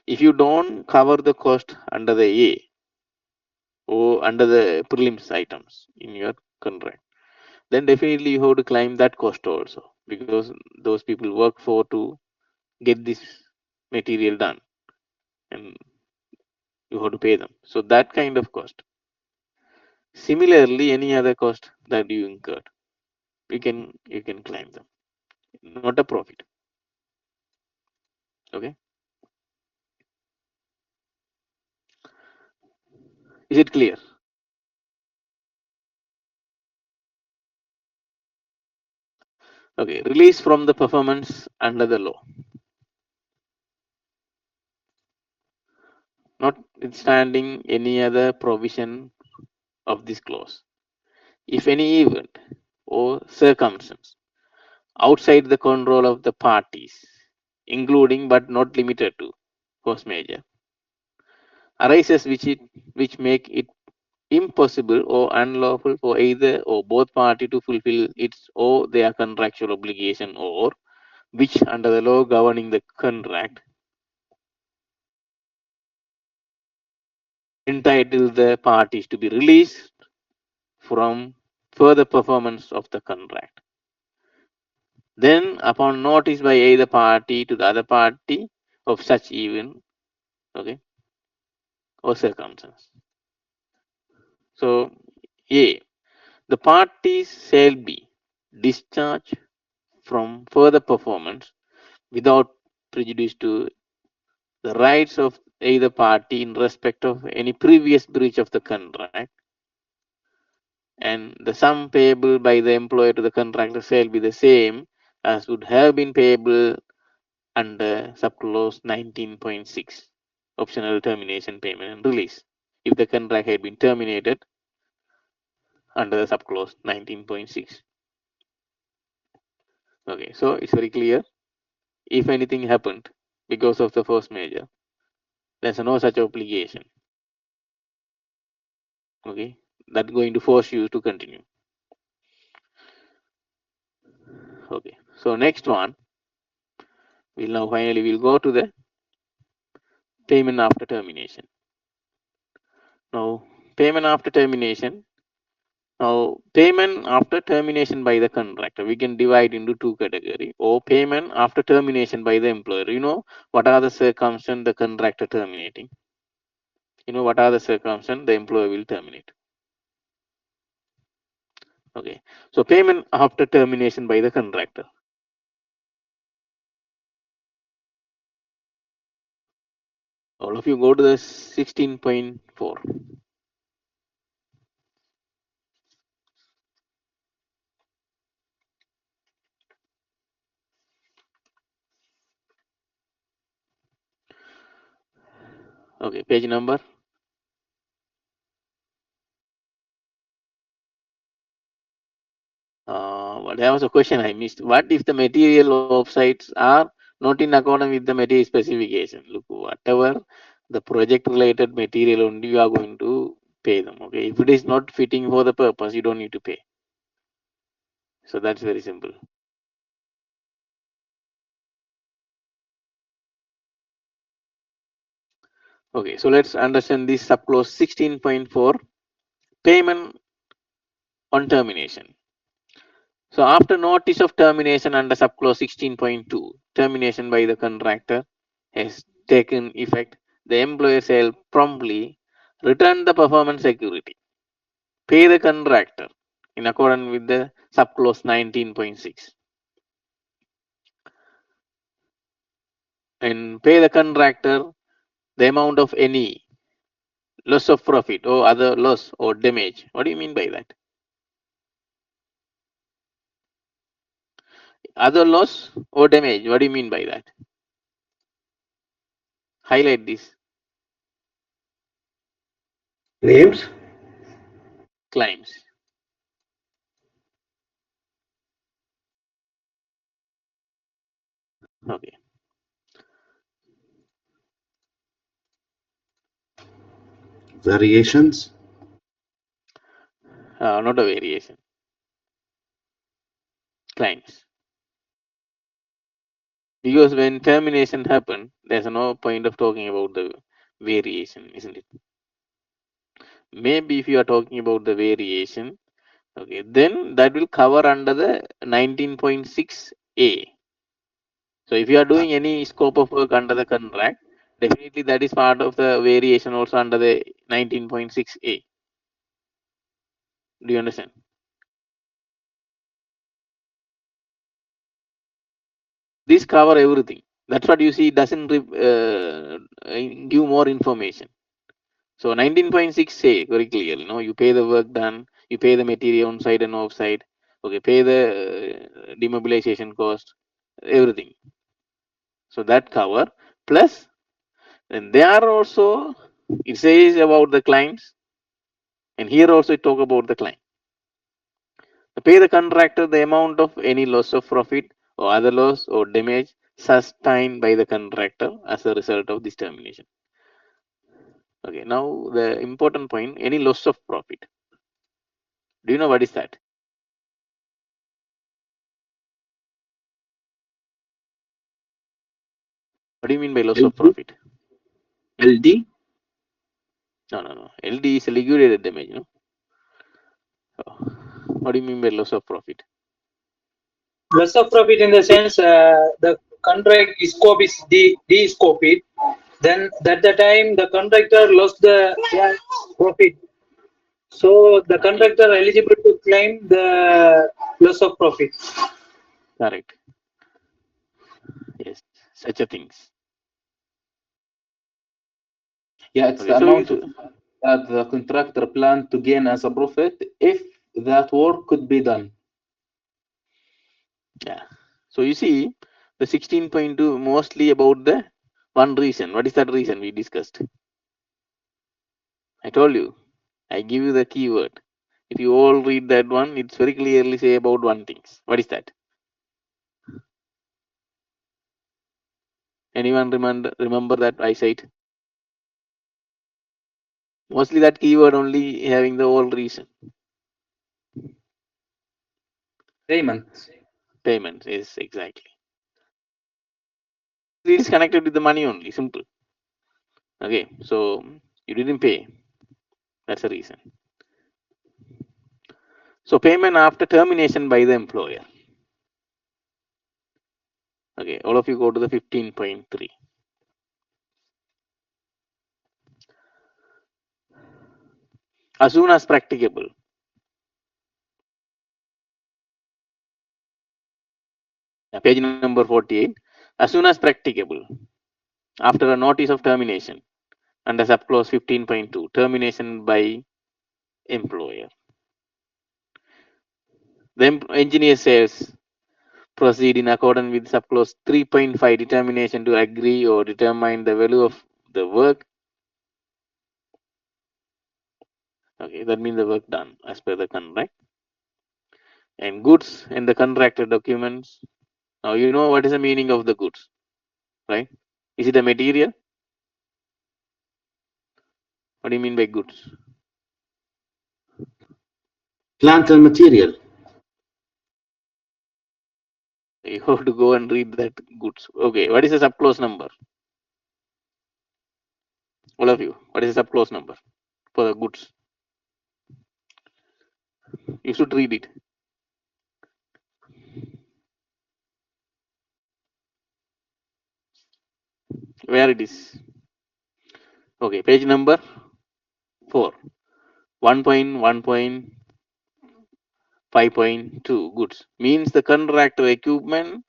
A: If you don't cover the cost under the A or under the prelims items in your contract, then definitely you have to claim that cost also, because those people work for to get this material done and you have to pay them. So that kind of cost. Similarly, any other cost that you incurred, you can claim them, not a profit. Okay, is it clear? Okay, release from the performance under the law, notwithstanding any other provision of this clause. If any event or circumstance outside the control of the parties, including but not limited to force majeure, arises which make it impossible or unlawful for either or both party to fulfill its or their contractual obligation, or which under the law governing the contract entitle the parties to be released from further performance of the contract. Then, upon notice by either party to the other party of such event, okay, or circumstance. So, A, the parties shall be discharged from further performance without prejudice to the rights of either party in respect of any previous breach of the contract, and the sum payable by the employer to the contractor shall be the same as would have been payable under subclause 19.6, optional termination payment and release, if the contract had been terminated under the subclause 19.6. Okay, so it's very clear. If anything happened because of the force majeure, there's no such obligation. Okay, that's going to force you to continue. Okay, so next one, we'll go to the payment after termination. Now, payment after termination. Now, payment after termination by the contractor, we can divide into two categories, or payment after termination by the employer. You know what are the circumstances the contractor terminating? You know what are the circumstances the employer will terminate? Okay, so payment after termination by the contractor. All of you go to the 16.4. Okay, page number. There was a question I missed. What if the material offsites are not in accordance with the material specification? Look, whatever the project related material only you are going to pay them. Okay, if it is not fitting for the purpose, you don't need to pay. So that's very simple. Okay, so let's understand this subclause 16.4, payment on termination. So after notice of termination under subclause 16.2, termination by the contractor has taken effect, the employer shall promptly return the performance security, pay the contractor in accordance with the subclause 19.6, and pay the contractor the amount of any loss of profit or other loss or damage. What do you mean by that? Other loss or damage. What do you mean by that? Highlight this.
C: Claims.
A: Claims. Okay.
C: Variations.
A: Not a variation. Claims. Because when termination happen, there's no point of talking about the variation, isn't it? Maybe if you are talking about the variation, okay, then that will cover under the 19.6a. So if you are doing any scope of work under the contract, definitely that is part of the variation also under the 19.6a. Do you understand? So this cover everything. That's what you see. It doesn't give more information. So 19.6 say very clearly, you pay the work done, you pay the material on site and off site, okay, pay the demobilization cost, everything. So that cover plus, and there are also it says about the clients, and here also it talk about the client. Pay the contractor the amount of any loss of profit or other loss or damage sustained by the contractor as a result of this termination. Okay, now the important point, any loss of profit. Do you know what is that? What do you mean by loss of
D: LD?
A: profit?
D: LD?
A: No. LD is a liquidated damage, Oh. What do you mean by loss of profit?
H: Loss of profit in the sense the contract scope is de-scoped. Then at the time the contractor lost the profit. So the contractor eligible to claim the loss of profit.
A: Correct. Yes, such a things.
D: Yeah, it's
A: Okay,
D: the
A: so
D: amount of that the contractor planned to gain as a profit if that work could be done.
A: yeah. So you see, the 16.2 mostly about the one reason. What is that reason we discussed? I told you. I give you the keyword. If you all read that one, it's very clearly say about one thing. What is that? Anyone remember that I said? Mostly that keyword only having the whole reason.
D: Payment.
A: Payment is exactly. It is connected with the money only. Simple. Okay, so you didn't pay. That's the reason. So payment after termination by the employer. Okay, all of you go to the 15.3. As soon as practicable. Page number 48. As soon as practicable. After a notice of termination under subclause 15.2, termination by employer. The engineer says proceed in accordance with subclause 3.5, determination to agree or determine the value of the work. Okay, that means the work done as per the contract. And goods and the contractor documents. Now you know what is the meaning of the goods, right? Is it a material? What do you mean by goods?
C: Plant and material.
A: You have to go and read that goods. Okay, what is the subclause number? All of you, what is the subclause number for the goods? You should read it. Where it is? Okay, page number 4. 1.1.5.2 goods means the contractor equipment.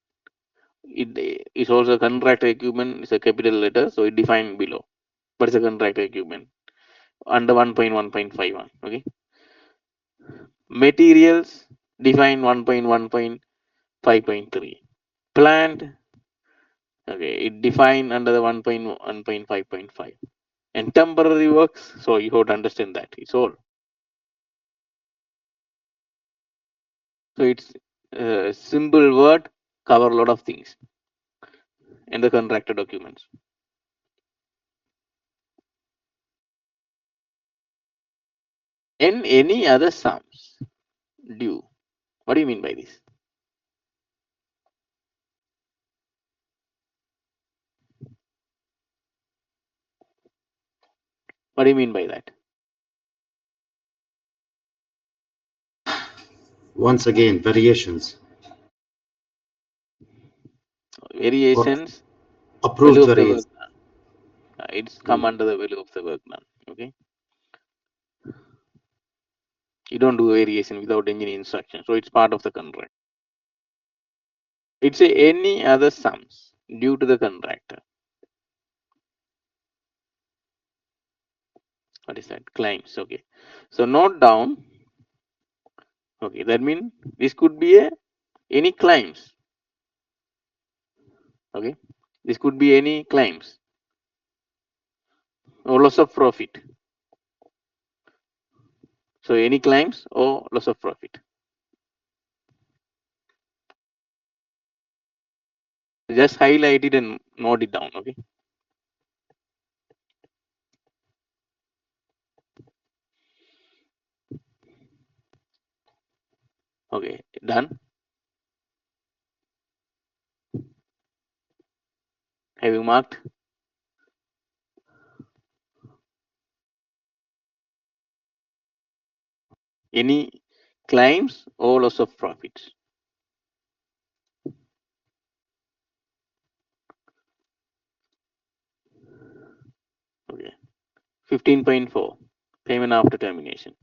A: It is also contractor equipment is a capital letter, so it defined below. What is a contractor equipment? Under 1.1.51. Okay. Materials defined 1.1.5.3. Plant, okay, it defined under the 1.1.5.5. And temporary works, so you have to understand that it's all. So it's a simple word, cover a lot of things in the contractor documents. And any other sums due. What do you mean by this? What do you mean by that?
C: Once again, variations.
A: Variations, value
C: Approved
A: of the work.
C: variations.
A: It's come under the value of the work done. Okay. You don't do variation without any instruction. So it's part of the contract. It's a any other sums due to the contractor. What is that? Claims. Okay. So note down. Okay. That means this could be a any claims. Okay. This could be any claims or loss of profit. So any claims or loss of profit. Just highlight it and note it down. Okay. Okay. Done. Have you marked? Any claims or loss of profits. Okay. 15.4 payment after termination.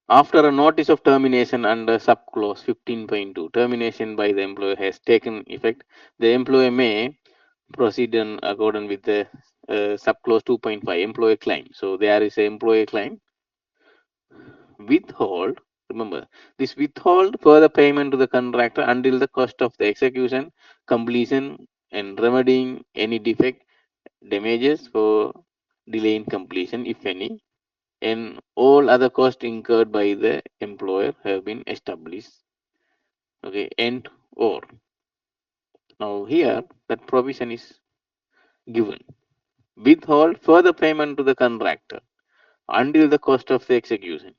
A: After a notice of termination under subclause 15.2, termination by the employer has taken effect, the employer may proceed in accordance with the subclause 2.5 employer claim. So there is an employer claim. Withhold, remember, this withhold further payment to the contractor until the cost of the execution, completion, and remedying any defect, damages for delay in completion, if any, and all other costs incurred by the employer have been established. Okay, and or now here that provision is given. Withhold further payment to the contractor until the cost of the execution.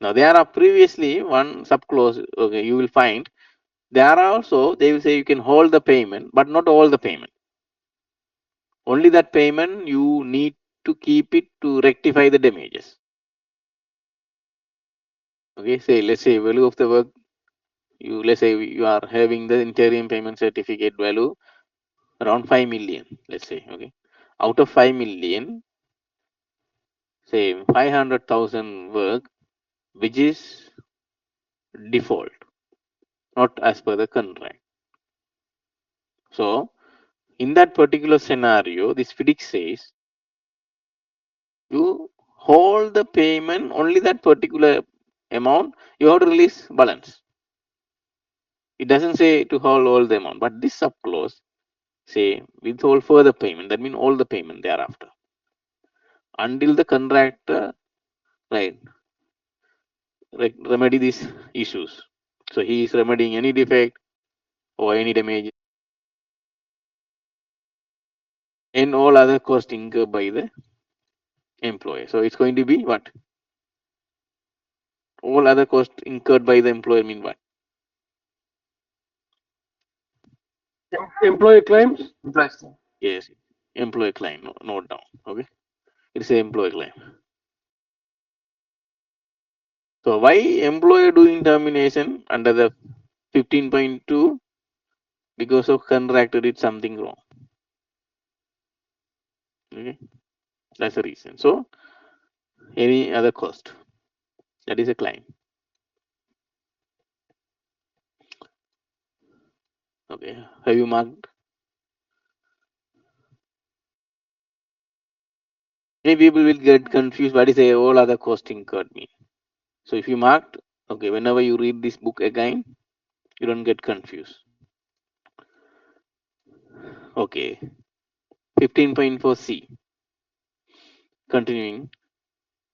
A: Now there are previously one subclause. Okay, you will find there are also they will say you can hold the payment, but not all the payment. Only that payment you need to keep it to rectify the damages. Okay, say let's say value of the work. Let's say you are having the interim payment certificate value around 5 million. Let's say okay, out of 5 million, say 500,000 work which is default, not as per the contract. So in that particular scenario, this FIDIC says you hold the payment only that particular amount. You have to release balance. It doesn't say to hold all the amount, but this subclause say withhold further payment. That means all the payment thereafter until the contractor right remedy these issues. So he is remedying any defect or any damage and all other costs incurred by the employer. So it's going to be what? All other costs incurred by the employer mean what?
I: Employee claims.
F: Employees.
A: Yes. employee claim. Note down. Okay, it's a employee claim. So why employer doing termination under the 15.2? Because of contractor did something wrong. Okay, that's the reason. So any other cost, that is a claim. Okay, have you marked? Many people will get confused. What is a all other cost incurred mean? So if you marked, okay, whenever you read this book again, you don't get confused. Okay, 15.4c. Continuing,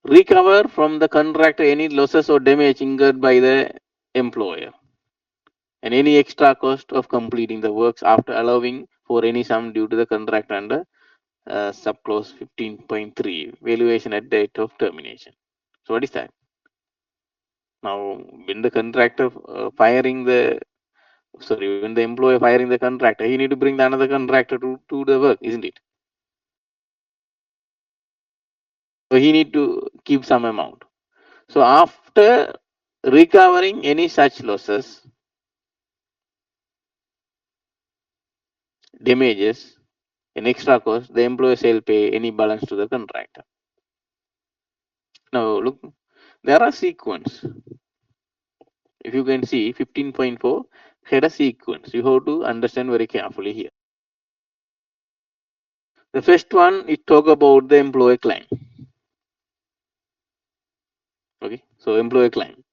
A: recover from the contractor any losses or damage incurred by the employer and any extra cost of completing the works after allowing for any sum due to the contract under subclause 15.3 valuation at date of termination. So what is that? Now when the contractor firing the when the employer firing the contractor, he need to bring the another contractor to the work, isn't it? So he need to keep some amount. So after recovering any such losses, damages, an extra cost, the employer shall pay any balance to the contractor. Now look, there are sequence. If you can see 15.4 had a sequence. You have to understand very carefully here. The first one, it talk about the employer claim. Okay, so employer claim.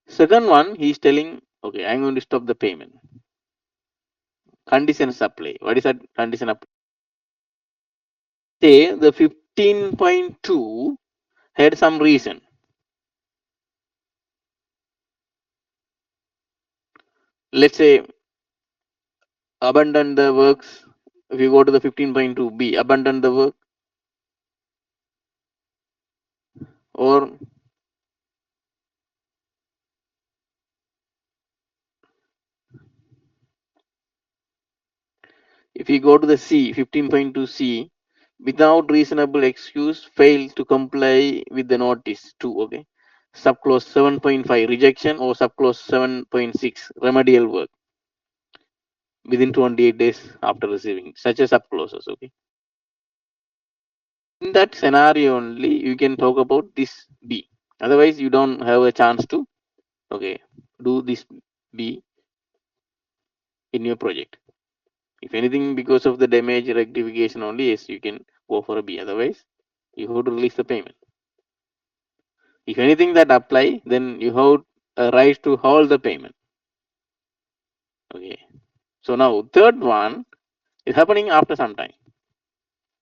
A: Second one, he is telling, okay, I'm going to stop the payment. Condition supply. What is that condition apply? Say the 15.2 had some reason. Let's say abandon the works. If you go to the 15.2b, abandon the work, or if you go to the C, 15.2c, without reasonable excuse, fail to comply with the notice 2, okay. Subclause 7.5, rejection, or subclause 7.6, remedial work within 28 days after receiving such a subclauses, okay. In that scenario only, you can talk about this B. Otherwise, you don't have a chance to, okay, do this B in your project. If anything, because of the damage rectification only, yes, you can go for a B. Otherwise, you have to release the payment. If anything that apply, then you have a right to hold the payment. Okay. So now third one is happening after some time.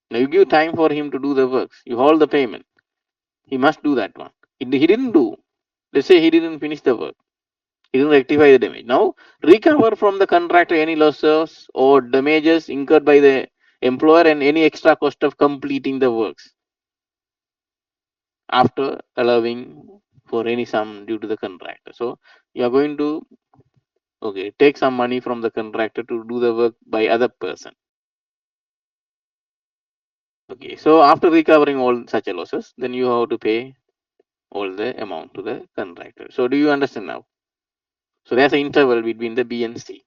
A: Now you give time for him to do the works. You hold the payment. He must do that one. He didn't do. Let's say he didn't finish the work. He didn't rectify the damage. Now recover from the contractor any losses or damages incurred by the employer and any extra cost of completing the works after allowing for any sum due to the contractor. So you are going to, okay, take some money from the contractor to do the work by other person. Okay, so after recovering all such losses, then you have to pay all the amount to the contractor. So do you understand now? So there's an interval between the B and C.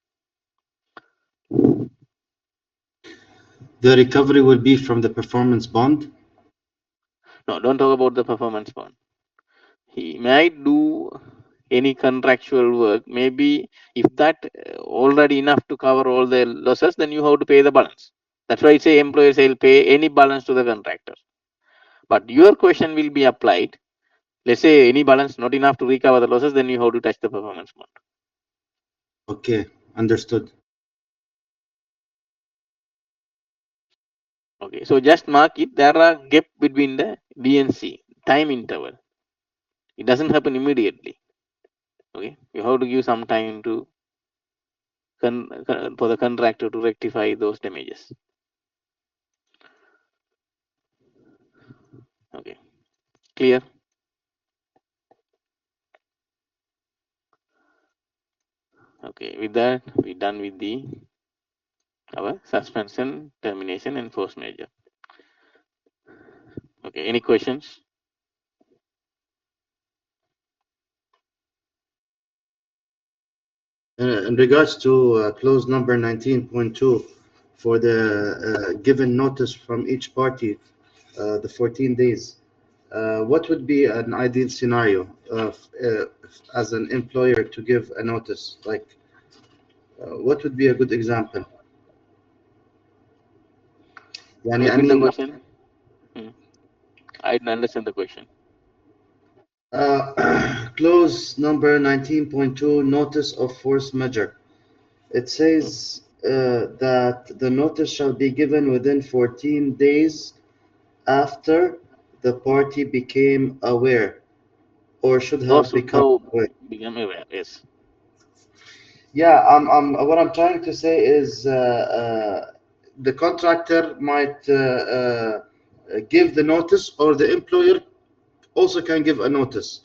C: The recovery will be from the performance bond.
A: No, don't talk about the performance bond. He might do any contractual work. Maybe if that already enough to cover all the losses, then you have to pay the balance. That's why I say employers will pay any balance to the contractor. But your question will be applied. Let's say any balance not enough to recover the losses, then you have to touch the performance bond.
C: Okay, understood.
A: Okay, so just mark it. There are gap between the B and C, time interval. It doesn't happen immediately. Okay, you have to give some time to for the contractor to rectify those damages. Okay, clear? Okay, with that, we're done with the our suspension, termination, and force majeure. Okay, any questions?
C: In regards to clause number 19.2, for the given notice from each party, the 14 days, what would be an ideal scenario as an employer to give a notice? Like, what would be a good example? Yani, I
A: Repeat the
C: mean,
A: question. Hmm. I didn't understand the question.
C: clause number 19.2, notice of force majeure. It
A: Hmm.
C: says that the notice shall be given within 14 days after the party became aware or should
A: Or
C: have
A: should
C: become
A: have
C: aware.
A: become aware. Yes.
C: Yeah, what I'm trying to say is the contractor might give the notice, or the employer also can give a notice.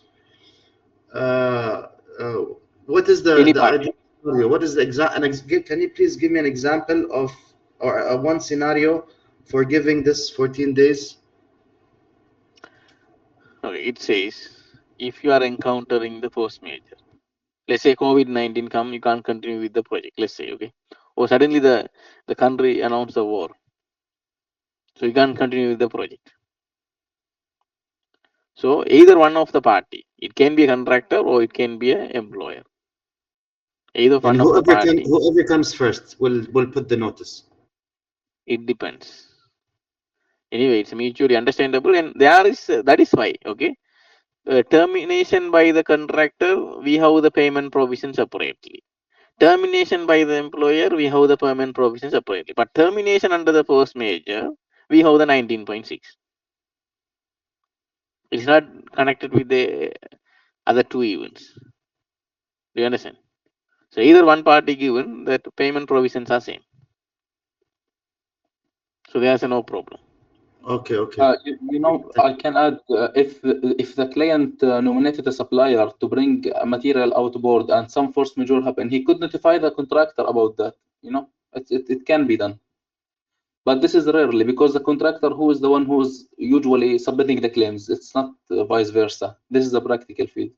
C: Uh, uh, what is
A: Any
C: the
A: party.
C: ideal scenario? What is the exact? Can you please give me an example of or one scenario for giving this 14 days?
A: Okay, it says if you are encountering the force majeure, let's say COVID-19 come, you can't continue with the project. Let's say, okay, or suddenly the country announced a war, so you can't continue with the project. So either one of the party, it can be a contractor or it can be an employer. Either
C: And
A: one of the party,
C: whoever comes first will put the notice.
A: it depends. Anyway, it's mutually understandable, and there is that is why, okay, termination by the contractor, we have the payment provision separately. Termination by the employer, we have the payment provision separately. But termination under the force majeure, we have the 19.6. It's not connected with the other two events. Do you understand? So either one party given, that payment provisions are same. So there's no problem.
C: Okay, okay.
D: You know, I can add if the client nominated a supplier to bring a material outboard and some force majeure happen, he could notify the contractor about that. You know, it can be done, but this is rarely because the contractor who is the one who is usually submitting the claims. It's not vice versa. This is a practical field.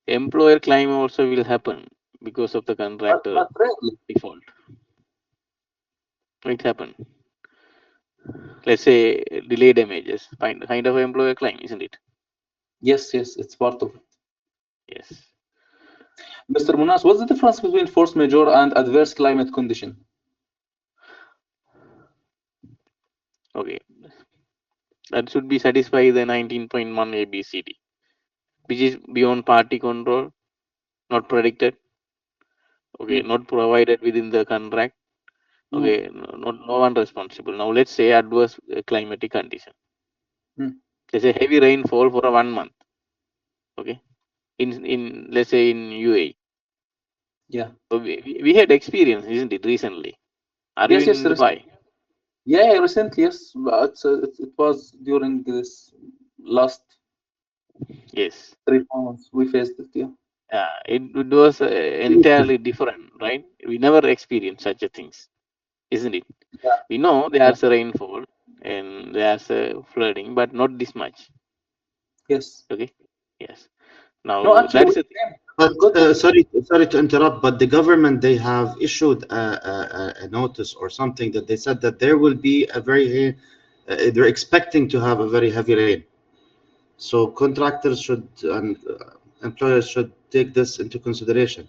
A: Employer claim also will happen because of the contractor
D: But rarely.
A: default. It happen. Let's say delay damages, kind of employer claim, isn't it?
D: Yes, yes, it's part of it.
A: Yes.
D: Mr. Munas, what's the difference between force majeure and adverse climate condition?
A: Okay. That should be satisfy the 19.1 ABCD, which is beyond party control, not predicted, okay,
D: Mm.
A: not provided within the contract,
D: Mm.
A: okay, not no one responsible. Now let's say adverse climatic condition.
D: Mm.
A: Let's say heavy rainfall for a 1 month, okay, in let's say in UAE.
D: Yeah.
A: So we had experience, isn't it, recently? Are you
D: Yes, yes,
A: in Dubai?
D: yeah, recently, yes, but it was during this last
A: Yes.
D: 3 4 months we faced it. Yeah.
A: It was entirely different, right? We never experienced such a things, isn't it?
D: Yeah.
A: We know
D: Yeah.
A: there's a rainfall and there's a flooding, but not this much.
D: Yes.
A: Okay. Yes.
D: No,
A: Now
D: actually,
A: that
D: we
A: is a thing.
C: But
D: got the
C: sorry to interrupt, but the government, they have issued a notice or something that they said that there will be a they're expecting to have a very heavy rain. So contractors should and employers should take this into consideration.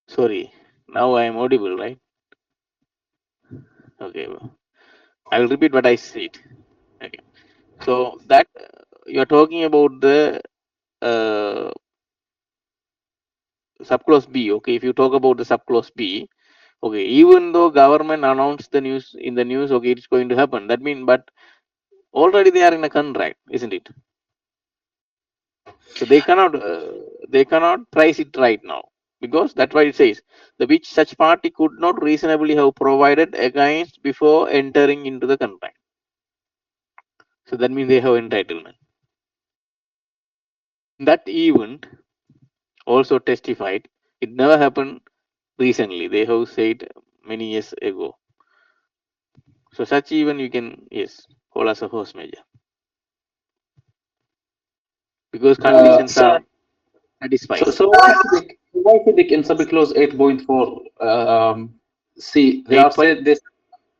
A: Sorry. Now I am audible, right? Okay. I will repeat what I said. Okay. So that you're talking about the uh, subclause B, okay, if you talk about the subclause B, okay, even though government announced the news in the news, okay, it's going to happen. That means, but already they are in a contract, isn't it? So they cannot price it right now because that's why it says the which such party could not reasonably have provided against before entering into the contract. So that means they have entitlement. That event also testified. It never happened recently. They have said many years ago. So such event you can yes call as a force major because conditions
H: Sir,
A: are satisfied.
D: So why Civic in subclause 8.4 C, they are
A: 8
D: saying this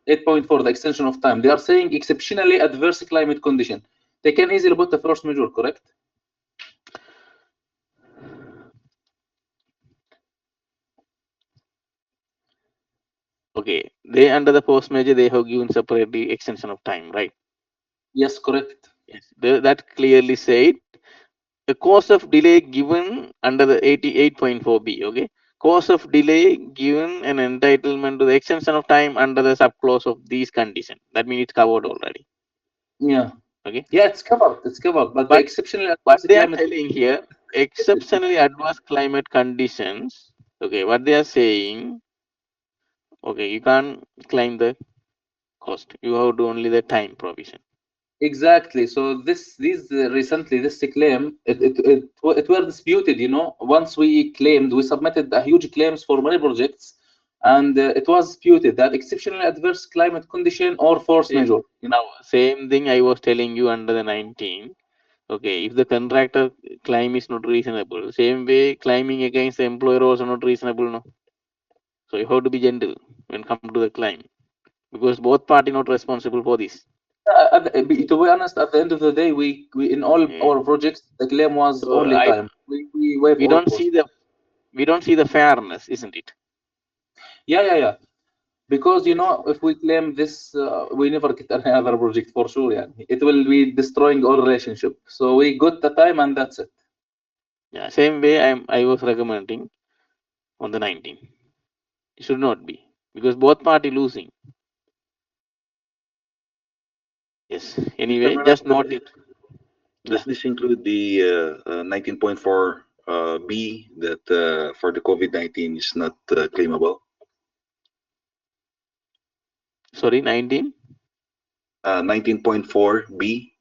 D: 8.4, the extension of time. They are saying exceptionally adverse climate condition. They can easily put the force majeure, correct?
A: okay. They under the force major they have given separately extension of time, right?
D: Yes, correct.
A: Yes. That clearly said the cause of delay given under the 88.4b, okay, cause of delay given an entitlement to the extension of time under the subclause of these conditions. That means it's covered already,
D: Yeah.
A: okay.
D: Yeah, it's covered. It's covered. But the
A: But
D: exceptionally
A: what
D: adverse
A: they are
D: climate
A: telling here, exceptionally adverse climate conditions, okay, what they are saying, okay, you can't claim the cost, you have to only the time provision.
D: exactly. So these recently this claim it were disputed. You know, once we claimed, we submitted a huge claims for many projects, and it was disputed that exceptionally adverse climate condition or force
A: Same,
D: majeure. You know,
A: now same thing I was telling you under the 19. Okay, if the contractor claim is not reasonable, same way claiming against the employer also not reasonable, no. So you have to be gentle when come to the claim because both party not responsible for this.
D: to be honest, at the end of the day, we in all
A: Yeah.
D: our projects, the claim was
A: So
D: only
A: I
D: time. We waive
A: we
D: all
A: don't
D: costs.
A: see the we don't see the fairness, isn't it?
D: Yeah, yeah, yeah. Because you know, if we claim this, we never get another project for sure. Yeah, it will be destroying our relationship. So we got the time, and that's it.
A: Yeah, same way I was recommending on the 19. It should not be because both party losing. Yes.
I: Mr.
A: Anyway,
I: Manas,
A: just note it.
I: does
A: Yeah.
I: this include the 19.4 B that for the COVID-19 is not claimable?
A: Sorry, 19.
I: 19.4 B,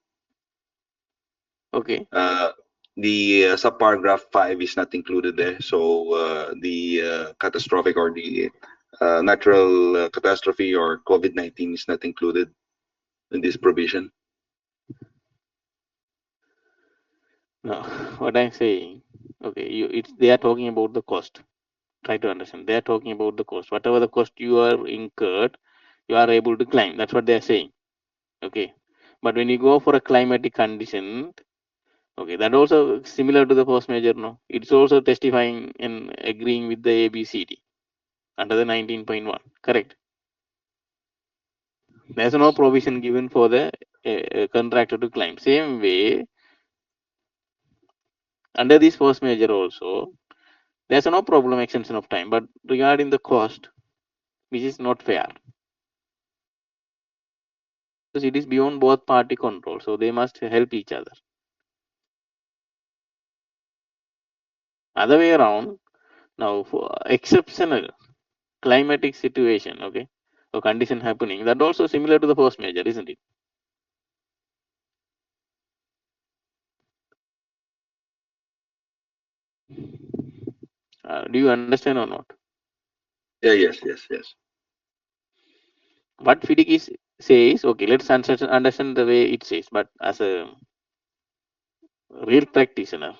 A: Okay.
I: the subparagraph 5 is not included there. So the catastrophic or the natural catastrophe or COVID-19 is not included in this provision.
A: No, what I'm saying. Okay, it's they are talking about the cost. Try to understand. They are talking about the cost. Whatever the cost you are incurred, you are able to claim. That's what they are saying. Okay. But when you go for a climatic condition, okay, that also similar to the force major, no? It's also testifying and agreeing with the ABCD under the 19.1. Correct. There's no provision given for the contractor to claim. Same way, under this force major also, there's no problem extension of time. But regarding the cost, which is not fair, because it is beyond both party control. So they must help each other. Other way around, now for exceptional climatic situation, okay, or condition happening, that also similar to the force major, isn't it? Do you understand or not?
I: Yeah, yes, yes, yes.
A: What FIDIC is says, okay, let's understand the way it says, but as a real practitioner,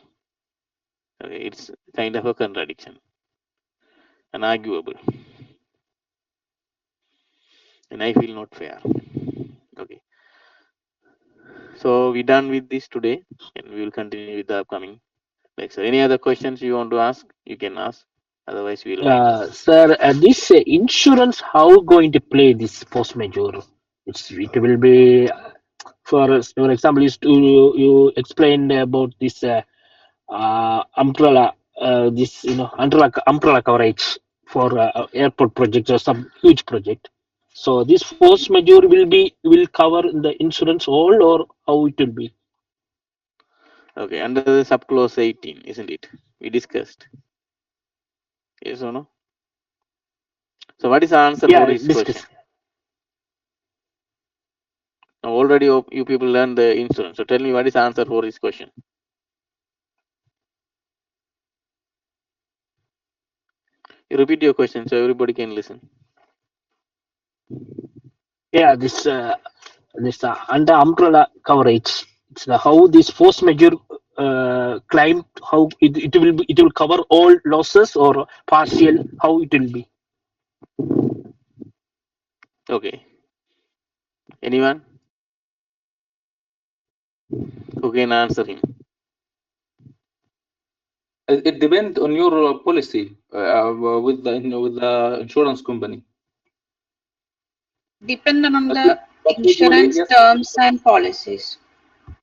A: okay, it's kind of a contradiction, unarguable, and I feel not fair. Okay, so we done with this today, and we will continue with the upcoming lecture. Any other questions you want to ask? You can ask. Otherwise, we will wind up.
J: Sir, this insurance, how going to play this force majeure? It will be for example, you explained about this umbrella this umbrella coverage for airport project or some huge project. So this force majeure will cover the insurance all, or how it will be?
A: Okay, under the subclause 18, isn't it? We discussed. Yes or no? So what is the answer for
J: Yeah,
A: this question?
J: discuss.
A: Now already you people learned the insurance. So tell me what is the answer for this question? You repeat your question so everybody can listen.
J: Yeah, this under umbrella coverage. It's how this force majeure claim, how it will cover all losses or partial, how it will be.
A: Okay. Anyone who can answer him?
D: It depends on your policy with the insurance company.
K: Dependent on
D: But,
K: the
D: but usually,
K: insurance
D: yes,
K: terms and policies.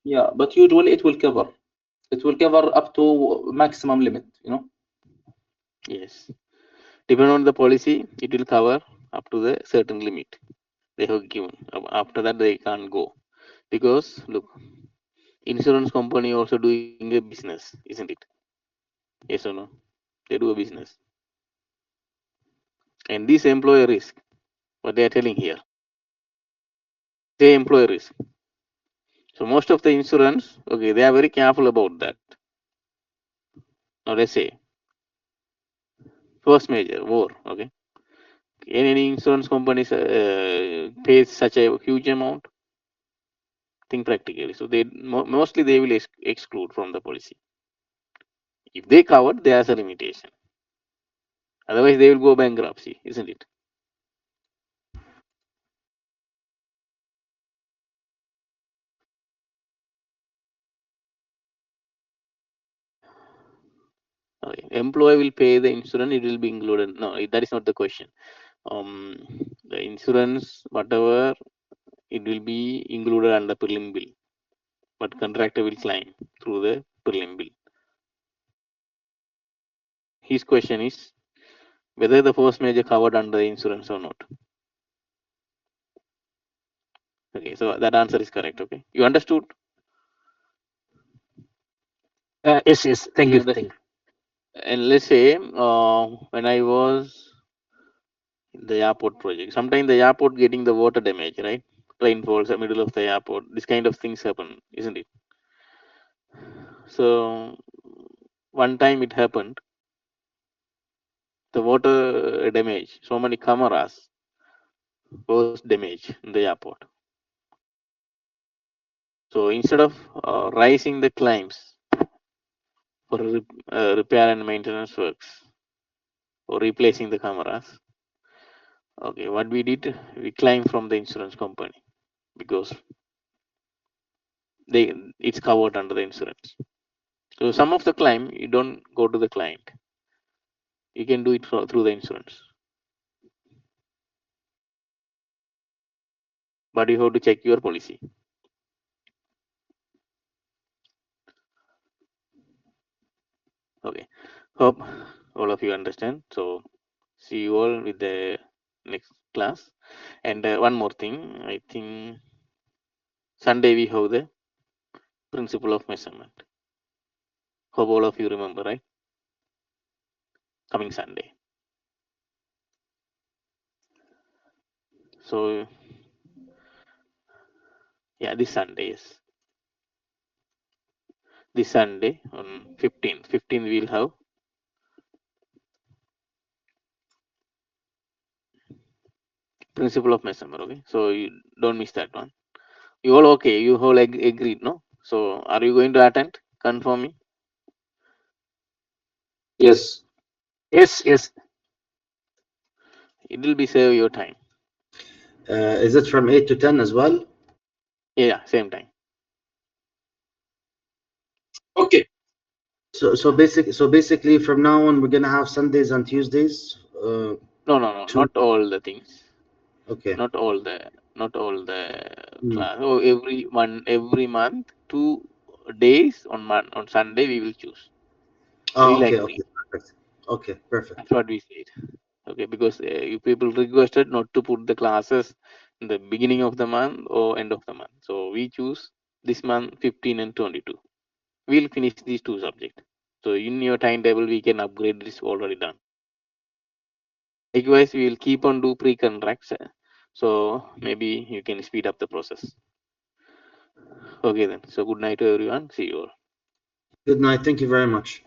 D: yeah. But usually it will cover. It will cover up to maximum limit.
A: Yes. Depending on the policy, it will cover up to the certain limit they have given. After that, they can't go because look, insurance company also doing a business, isn't it? Yes or no? They do a business, and this employer risk, what they are telling here, they employer risk. So most of the insurance, okay, they are very careful about that. Now let's say first major war, okay, any insurance companies pays such a huge amount, think practically. So they mostly they will exclude from the policy. If they covered, there's a limitation. Otherwise, they will go bankruptcy, isn't it? Okay. Employee will pay the insurance; it will be included. No, that is not the question. The insurance, whatever, it will be included under prelim bill, but contractor will claim through the prelim bill. His question is whether the force major covered under the insurance or not. Okay, so that answer is correct. Okay, you understood?
J: Yes, thank
A: You
J: you,
A: understand?
J: thank you.
A: And let's say when I was in the airport project, sometimes the airport getting the water damage, right? Train falls in the middle of the airport. This kind of things happen, isn't it? So one time it happened, the water damage. So many cameras was damaged in the airport. So instead of raising the claims for repair and maintenance works or replacing the cameras, okay, what we did, we claimed from the insurance company because they it's covered under the insurance. So some of the claim you don't go to the client, you can do it through the insurance, but you have to check your policy. Okay, hope all of you understand. So see you all with the next class. And one more thing, I think Sunday we have the principle of measurement. Hope all of you remember, right? Coming Sunday. So yeah, this Sunday is this Sunday on 15th. 15th we'll have principle of measurement. Okay, so you don't miss that one. You all okay? You all agreed, no? So are you going to attend? Confirm me.
D: Yes.
J: Yes.
A: It will be save your time.
C: Is it from 8 to 10 as well?
A: Yeah, same time.
E: Okay.
C: So basically, from now on, we're gonna have Sundays and Tuesdays.
A: No.
C: Two.
A: Not all the things.
C: Okay.
A: Not all the
C: Hmm.
A: class. Oh, every month, 2 days on Sunday we will choose.
C: Oh,
A: like
C: okay,
A: me.
C: okay, perfect. Okay, perfect.
A: That's what we said. Okay, because you people requested not to put the classes in the beginning of the month or end of the month. So we choose this month 15 and 22. We'll finish these two subjects. So in your timetable, we can upgrade this already done. Likewise, we will keep on do pre-contracts. So maybe you can speed up the process. Okay then. So good night to everyone. See you all.
C: Good night. Thank you very much.